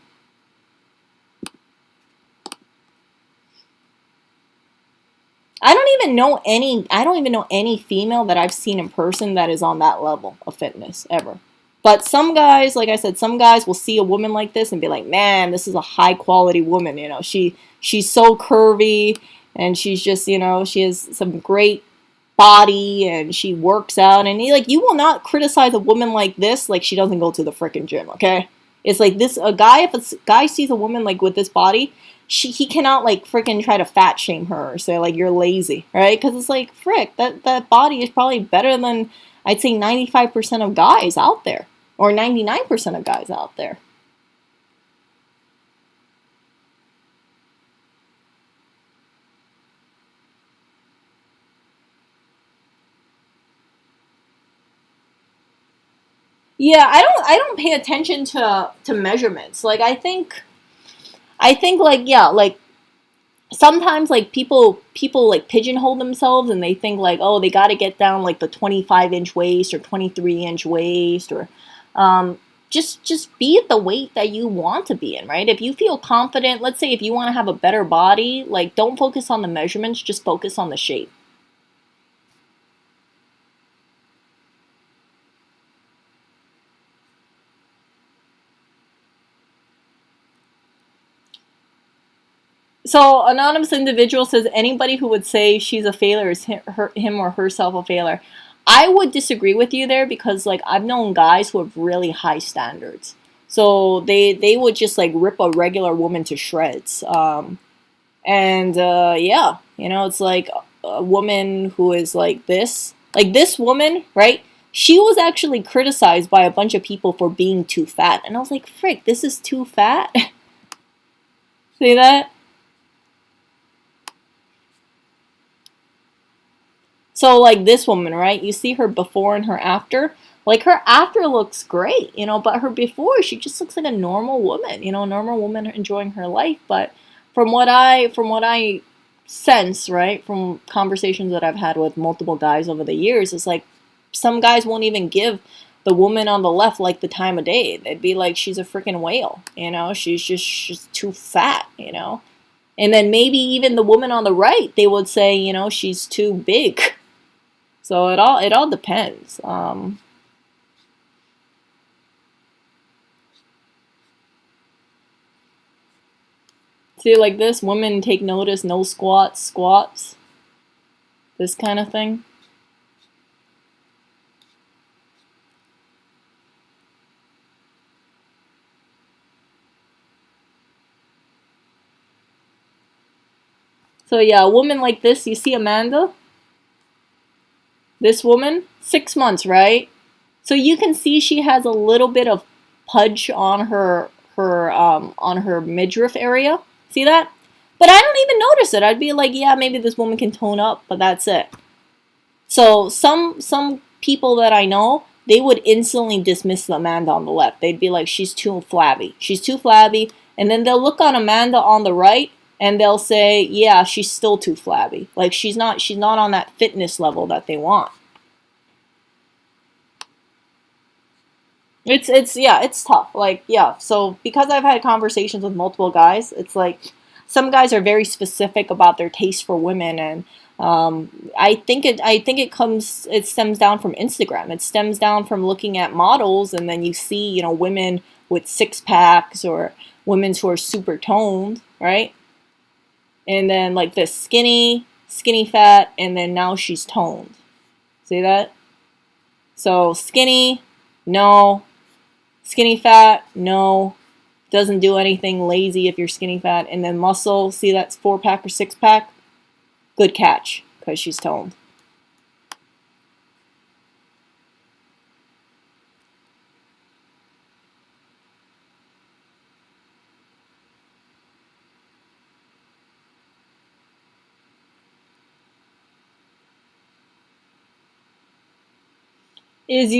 I don't even know any female that I've seen in person that is on that level of fitness ever. But some guys, like I said, some guys will see a woman like this and be like, "Man, this is a high quality woman." She's so curvy, and she's just, she has some great body, and she works out, and you will not criticize a woman like this like she doesn't go to the freaking gym. Okay, it's like this a guy if a guy sees a woman like with this body, he cannot like freaking try to fat shame her or say like you're lazy, right? Because it's like frick, that body is probably better than I'd say 95% of guys out there, or 99% of guys out there. Yeah, I don't pay attention to measurements. Like I think like yeah, like sometimes like people like pigeonhole themselves and they think like oh they got to get down like the 25-inch waist or 23-inch waist, or just be at the weight that you want to be in, right? If you feel confident, let's say if you want to have a better body, like don't focus on the measurements, just focus on the shape. So anonymous individual says anybody who would say she's a failure is him or herself a failure. I would disagree with you there because like I've known guys who have really high standards. So they would just like rip a regular woman to shreds. And yeah, you know, it's like a woman who is like this woman, right? She was actually criticized by a bunch of people for being too fat. And I was like, frick, this is too fat? See that? So like this woman, right? You see her before and her after. Like her after looks great, you know, but her before she just looks like a normal woman, you know, a normal woman enjoying her life. But from what I sense, right, from conversations that I've had with multiple guys over the years, it's like some guys won't even give the woman on the left like the time of day. They'd be like, she's a freaking whale, you know, she's too fat, you know. And then maybe even the woman on the right, they would say, you know, she's too big. So it all depends. See, like this, women take notice, no squats, squats, this kind of thing. So yeah, a woman like this, you see Amanda, this woman, 6 months, right? So you can see she has a little bit of pudge on her midriff area. See that? But I don't even notice it. I'd be like, yeah, maybe this woman can tone up, but that's it. So some people that I know, they would instantly dismiss Amanda on the left. They'd be like, she's too flabby. She's too flabby. And then they'll look on Amanda on the right and they'll say, yeah, she's still too flabby. Like she's not on that fitness level that they want. It's yeah, it's tough. Like, yeah, so because I've had conversations with multiple guys, it's like some guys are very specific about their taste for women and I think it stems down from Instagram. It stems down from looking at models and then you see, you know, women with six packs or women who are super toned, right? And then like this skinny fat and then now she's toned. See that? So skinny, no. Skinny fat, no. Doesn't do anything. Lazy if you're skinny fat. And then muscle, see that's 4 pack or 6 pack? Good catch, because she's toned. Is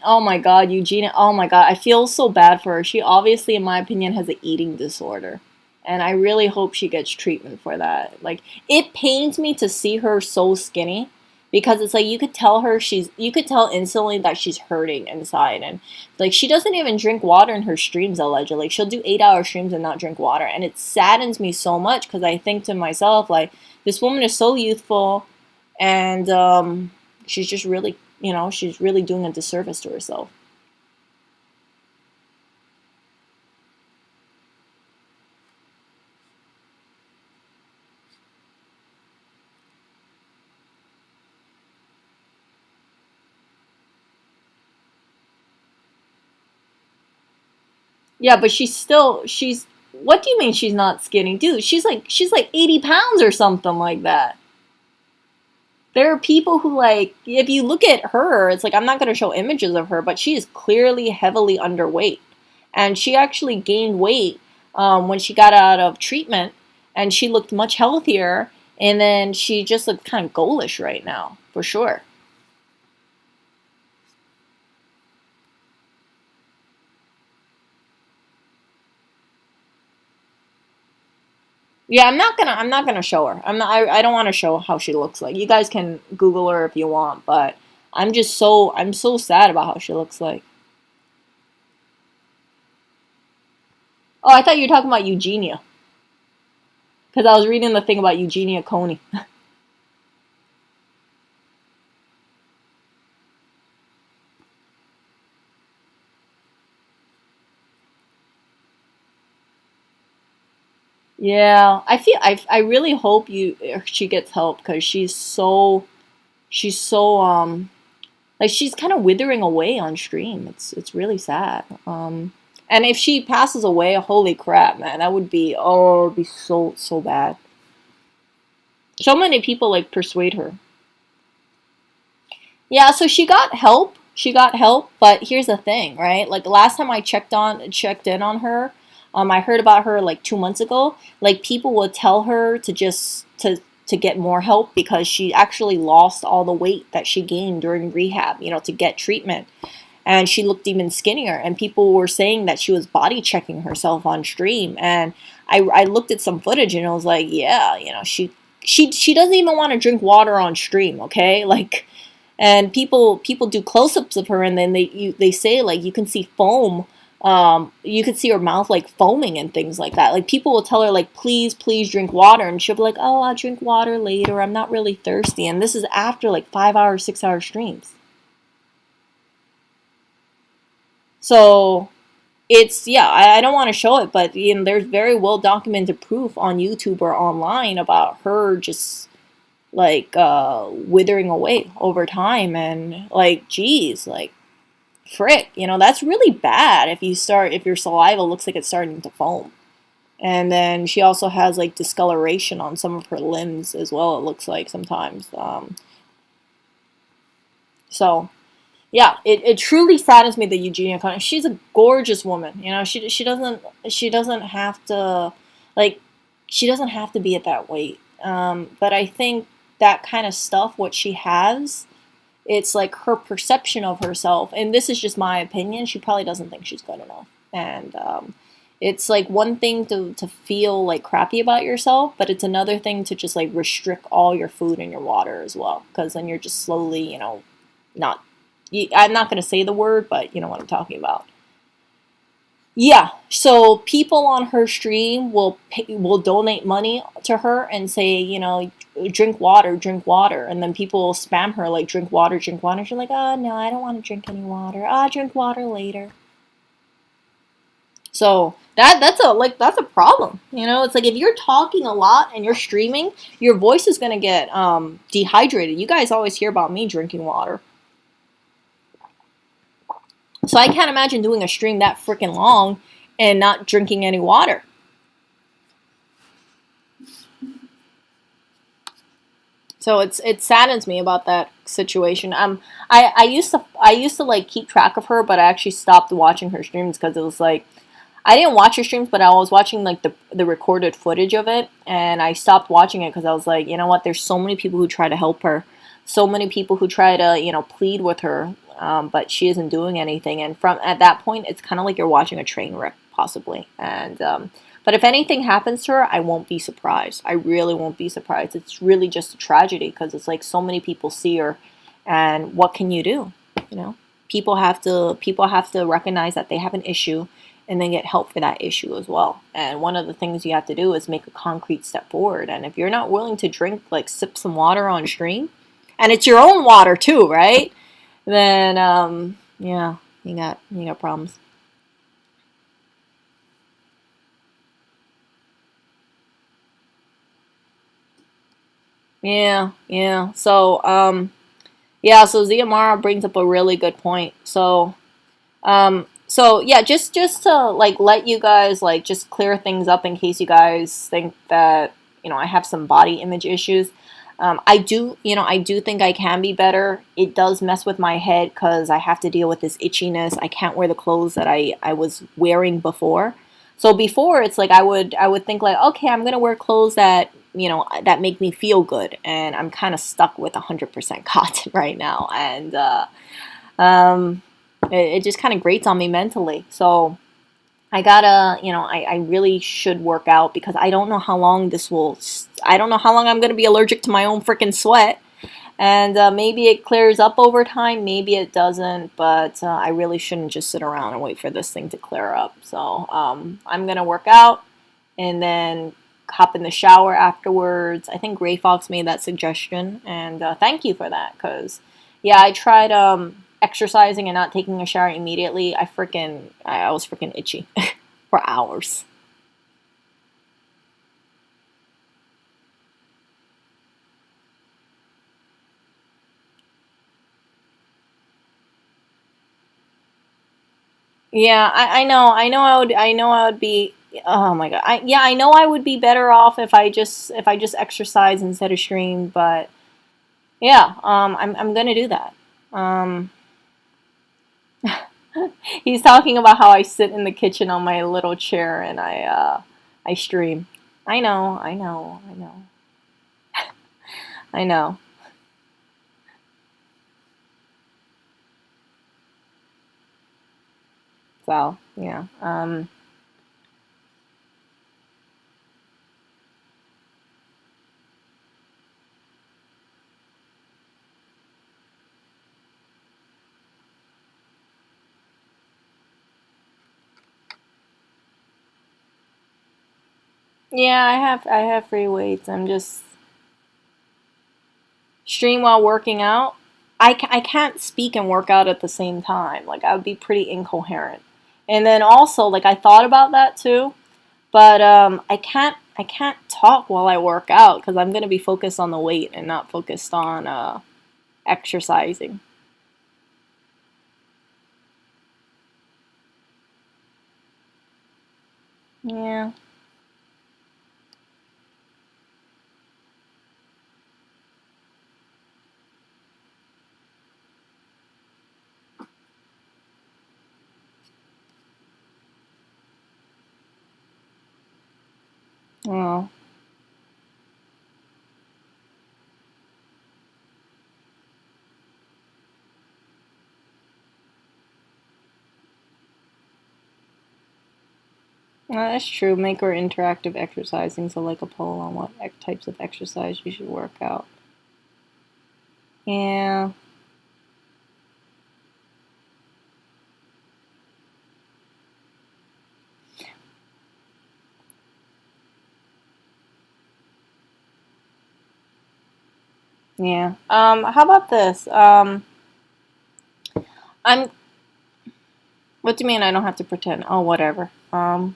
oh my god, Eugenia, oh my god, I feel so bad for her. She obviously, in my opinion, has an eating disorder. And I really hope she gets treatment for that. Like, it pains me to see her so skinny because it's like you could tell instantly that she's hurting inside. And like, she doesn't even drink water in her streams, allegedly. Like, she'll do 8 hour streams and not drink water. And it saddens me so much because I think to myself, like, this woman is so youthful and she's just really, you know, she's really doing a disservice to herself. Yeah, but she's what do you mean she's not skinny? Dude, she's like 80 pounds or something like that. There are people who like if you look at her, it's like I'm not gonna show images of her, but she is clearly heavily underweight. And she actually gained weight when she got out of treatment and she looked much healthier and then she just looks kind of ghoulish right now, for sure. Yeah, I'm not gonna show her. I don't want to show how she looks like. You guys can Google her if you want, but I'm so sad about how she looks like. Oh, I thought you were talking about Eugenia because I was reading the thing about Eugenia Coney. Yeah, I really hope she gets help because she's so like she's kind of withering away on stream. It's really sad. And if she passes away, holy crap, man, that would be, oh, it'd be so bad. So many people like persuade her. Yeah, so she got help. She got help, but here's the thing, right? Like last time I checked in on her, I heard about her like 2 months ago. Like people would tell her to just to get more help because she actually lost all the weight that she gained during rehab, to get treatment. And she looked even skinnier. And people were saying that she was body checking herself on stream. And I looked at some footage and I was like, yeah, she doesn't even want to drink water on stream, okay? Like, and people do close-ups of her and then they say like you can see foam, you could see her mouth like foaming and things like that. Like people will tell her like please drink water and she'll be like, oh, I'll drink water later, I'm not really thirsty. And this is after like 5 hour 6 hour streams. So it's, yeah, I don't want to show it, but there's very well documented proof on YouTube or online about her just like withering away over time. And like, geez, like, frick, that's really bad if your saliva looks like it's starting to foam. And then she also has like discoloration on some of her limbs as well, it looks like sometimes. So yeah, it truly saddens me that Eugenia Connie. She's a gorgeous woman. She doesn't have to, like, she doesn't have to be at that weight. But I think that kind of stuff, what she has, it's like her perception of herself. And this is just my opinion. She probably doesn't think she's good enough. And it's like one thing to feel like crappy about yourself, but it's another thing to just like restrict all your food and your water as well. Because then you're just slowly, not, I'm not going to say the word, but you know what I'm talking about. Yeah, so people on her stream will donate money to her and say, drink water, and then people will spam her like drink water, drink water. She's like, oh no, I don't want to drink any water. I'll drink water later. So that's a problem. It's like if you're talking a lot and you're streaming, your voice is gonna get dehydrated. You guys always hear about me drinking water. So I can't imagine doing a stream that freaking long and not drinking any water. So it saddens me about that situation. I used to like keep track of her, but I actually stopped watching her streams because it was like I didn't watch her streams, but I was watching like the recorded footage of it, and I stopped watching it because I was like, you know what? There's so many people who try to help her, so many people who try to plead with her, but she isn't doing anything. And from at that point, it's kind of like you're watching a train wreck, possibly. And but if anything happens to her, I won't be surprised. I really won't be surprised. It's really just a tragedy because it's like so many people see her, and what can you do? People have to recognize that they have an issue and then get help for that issue as well. And one of the things you have to do is make a concrete step forward. And if you're not willing to drink, like sip some water on stream, and it's your own water too, right? Then yeah, you got problems. Yeah, yeah. So so Ziamara brings up a really good point. So yeah, just to like let you guys like just clear things up in case you guys think that I have some body image issues. I do think I can be better. It does mess with my head because I have to deal with this itchiness. I can't wear the clothes that I was wearing before. So before it's like I would think like, okay, I'm gonna wear clothes that that make me feel good, and I'm kind of stuck with 100% cotton right now, and um, it just kind of grates on me mentally. So I gotta, I really should work out because I don't know how long I don't know how long I'm gonna be allergic to my own freaking sweat. And maybe it clears up over time, maybe it doesn't, but I really shouldn't just sit around and wait for this thing to clear up. So I'm gonna work out and then hop in the shower afterwards. I think Gray Fox made that suggestion, and thank you for that, because yeah, I tried exercising and not taking a shower immediately. I was freaking itchy for hours. Yeah, I know I would be. Oh my God, yeah, I know I would be better off if I just exercise instead of stream. But yeah, I'm gonna do that. Um, he's talking about how I sit in the kitchen on my little chair and I stream. I know, I know. So yeah, yeah, I have free weights. I'm just stream while working out. I can't speak and work out at the same time. Like I would be pretty incoherent. And then also like I thought about that too, but I can't talk while I work out because I'm gonna be focused on the weight and not focused on exercising. Yeah. Oh, well, that's true. Make her interactive exercising, so like a poll on what types of exercise you should work out. Yeah. Yeah. How about this? I'm What do you mean I don't have to pretend? Oh, whatever. How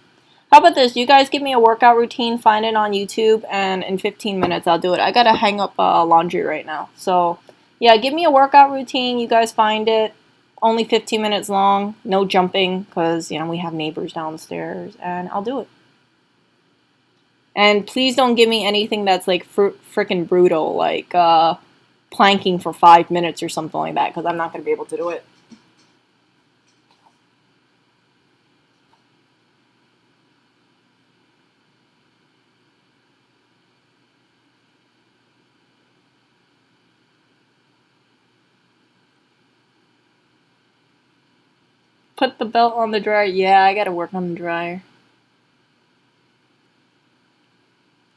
about this? You guys give me a workout routine, find it on YouTube, and in 15 minutes I'll do it. I gotta hang up laundry right now. So, yeah, give me a workout routine. You guys find it. Only 15 minutes long. No jumping, because, we have neighbors downstairs, and I'll do it. And please don't give me anything that's like freaking brutal, like planking for 5 minutes or something like that, because I'm not gonna be able to do it. Put the belt on the dryer. Yeah, I gotta work on the dryer.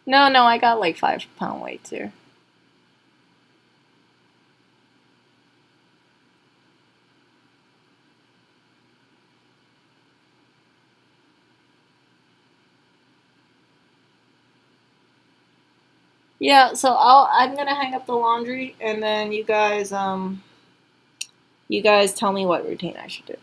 No, no, I got like 5 pound weights here. Yeah, so I'm gonna hang up the laundry and then you guys tell me what routine I should do.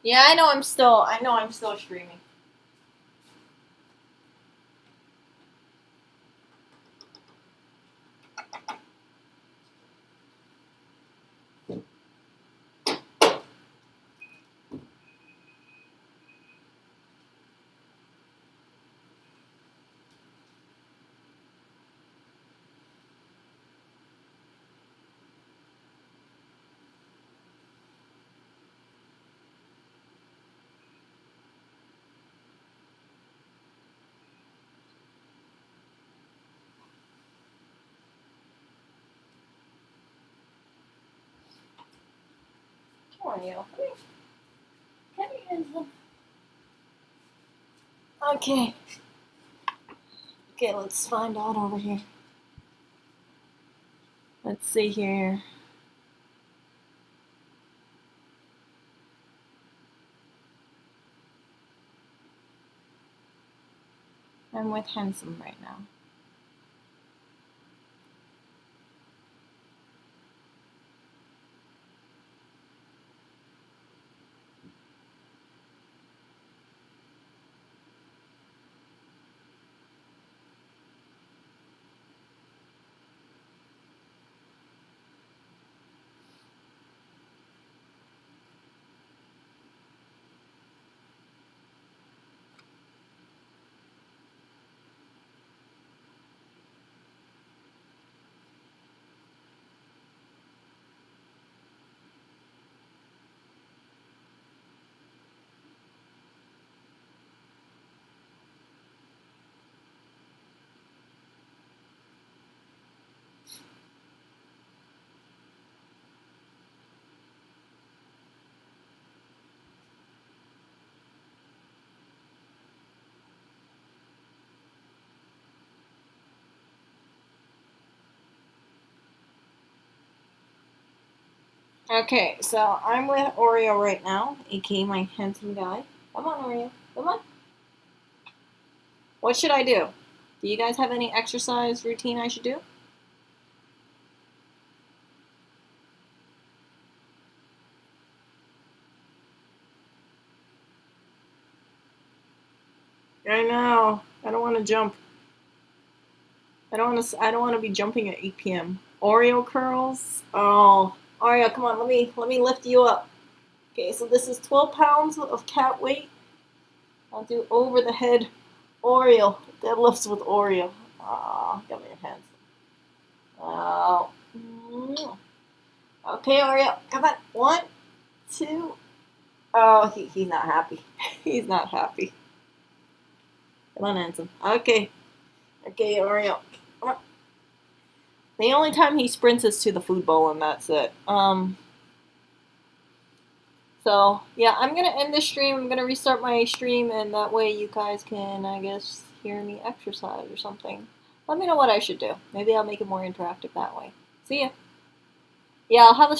Yeah, I know I'm still streaming. Come on, you. Come here. Okay. Okay, let's find out over here. Let's see here. I'm with Handsome right now. Okay, so I'm with Oreo right now, aka my handsome guy. Come on, Oreo. Come on. What should I do? Do you guys have any exercise routine I should do? I know. I don't want to jump. I don't want to be jumping at 8 p.m. Oreo curls. Oh, Oreo, come on. Let me lift you up. Okay, so this is 12 pounds of cat weight. I'll do over the head Oreo deadlifts with Oreo. Ah, got my hands. Oh. Okay, Oreo, come on. 1, 2. Oh, he's not happy. He's not happy. Come on, handsome. Okay. Okay, Oreo. Come on. The only time he sprints is to the food bowl, and that's it. So, yeah, I'm going to end this stream. I'm going to restart my stream, and that way you guys can, I guess, hear me exercise or something. Let me know what I should do. Maybe I'll make it more interactive that way. See ya. Yeah, I'll have a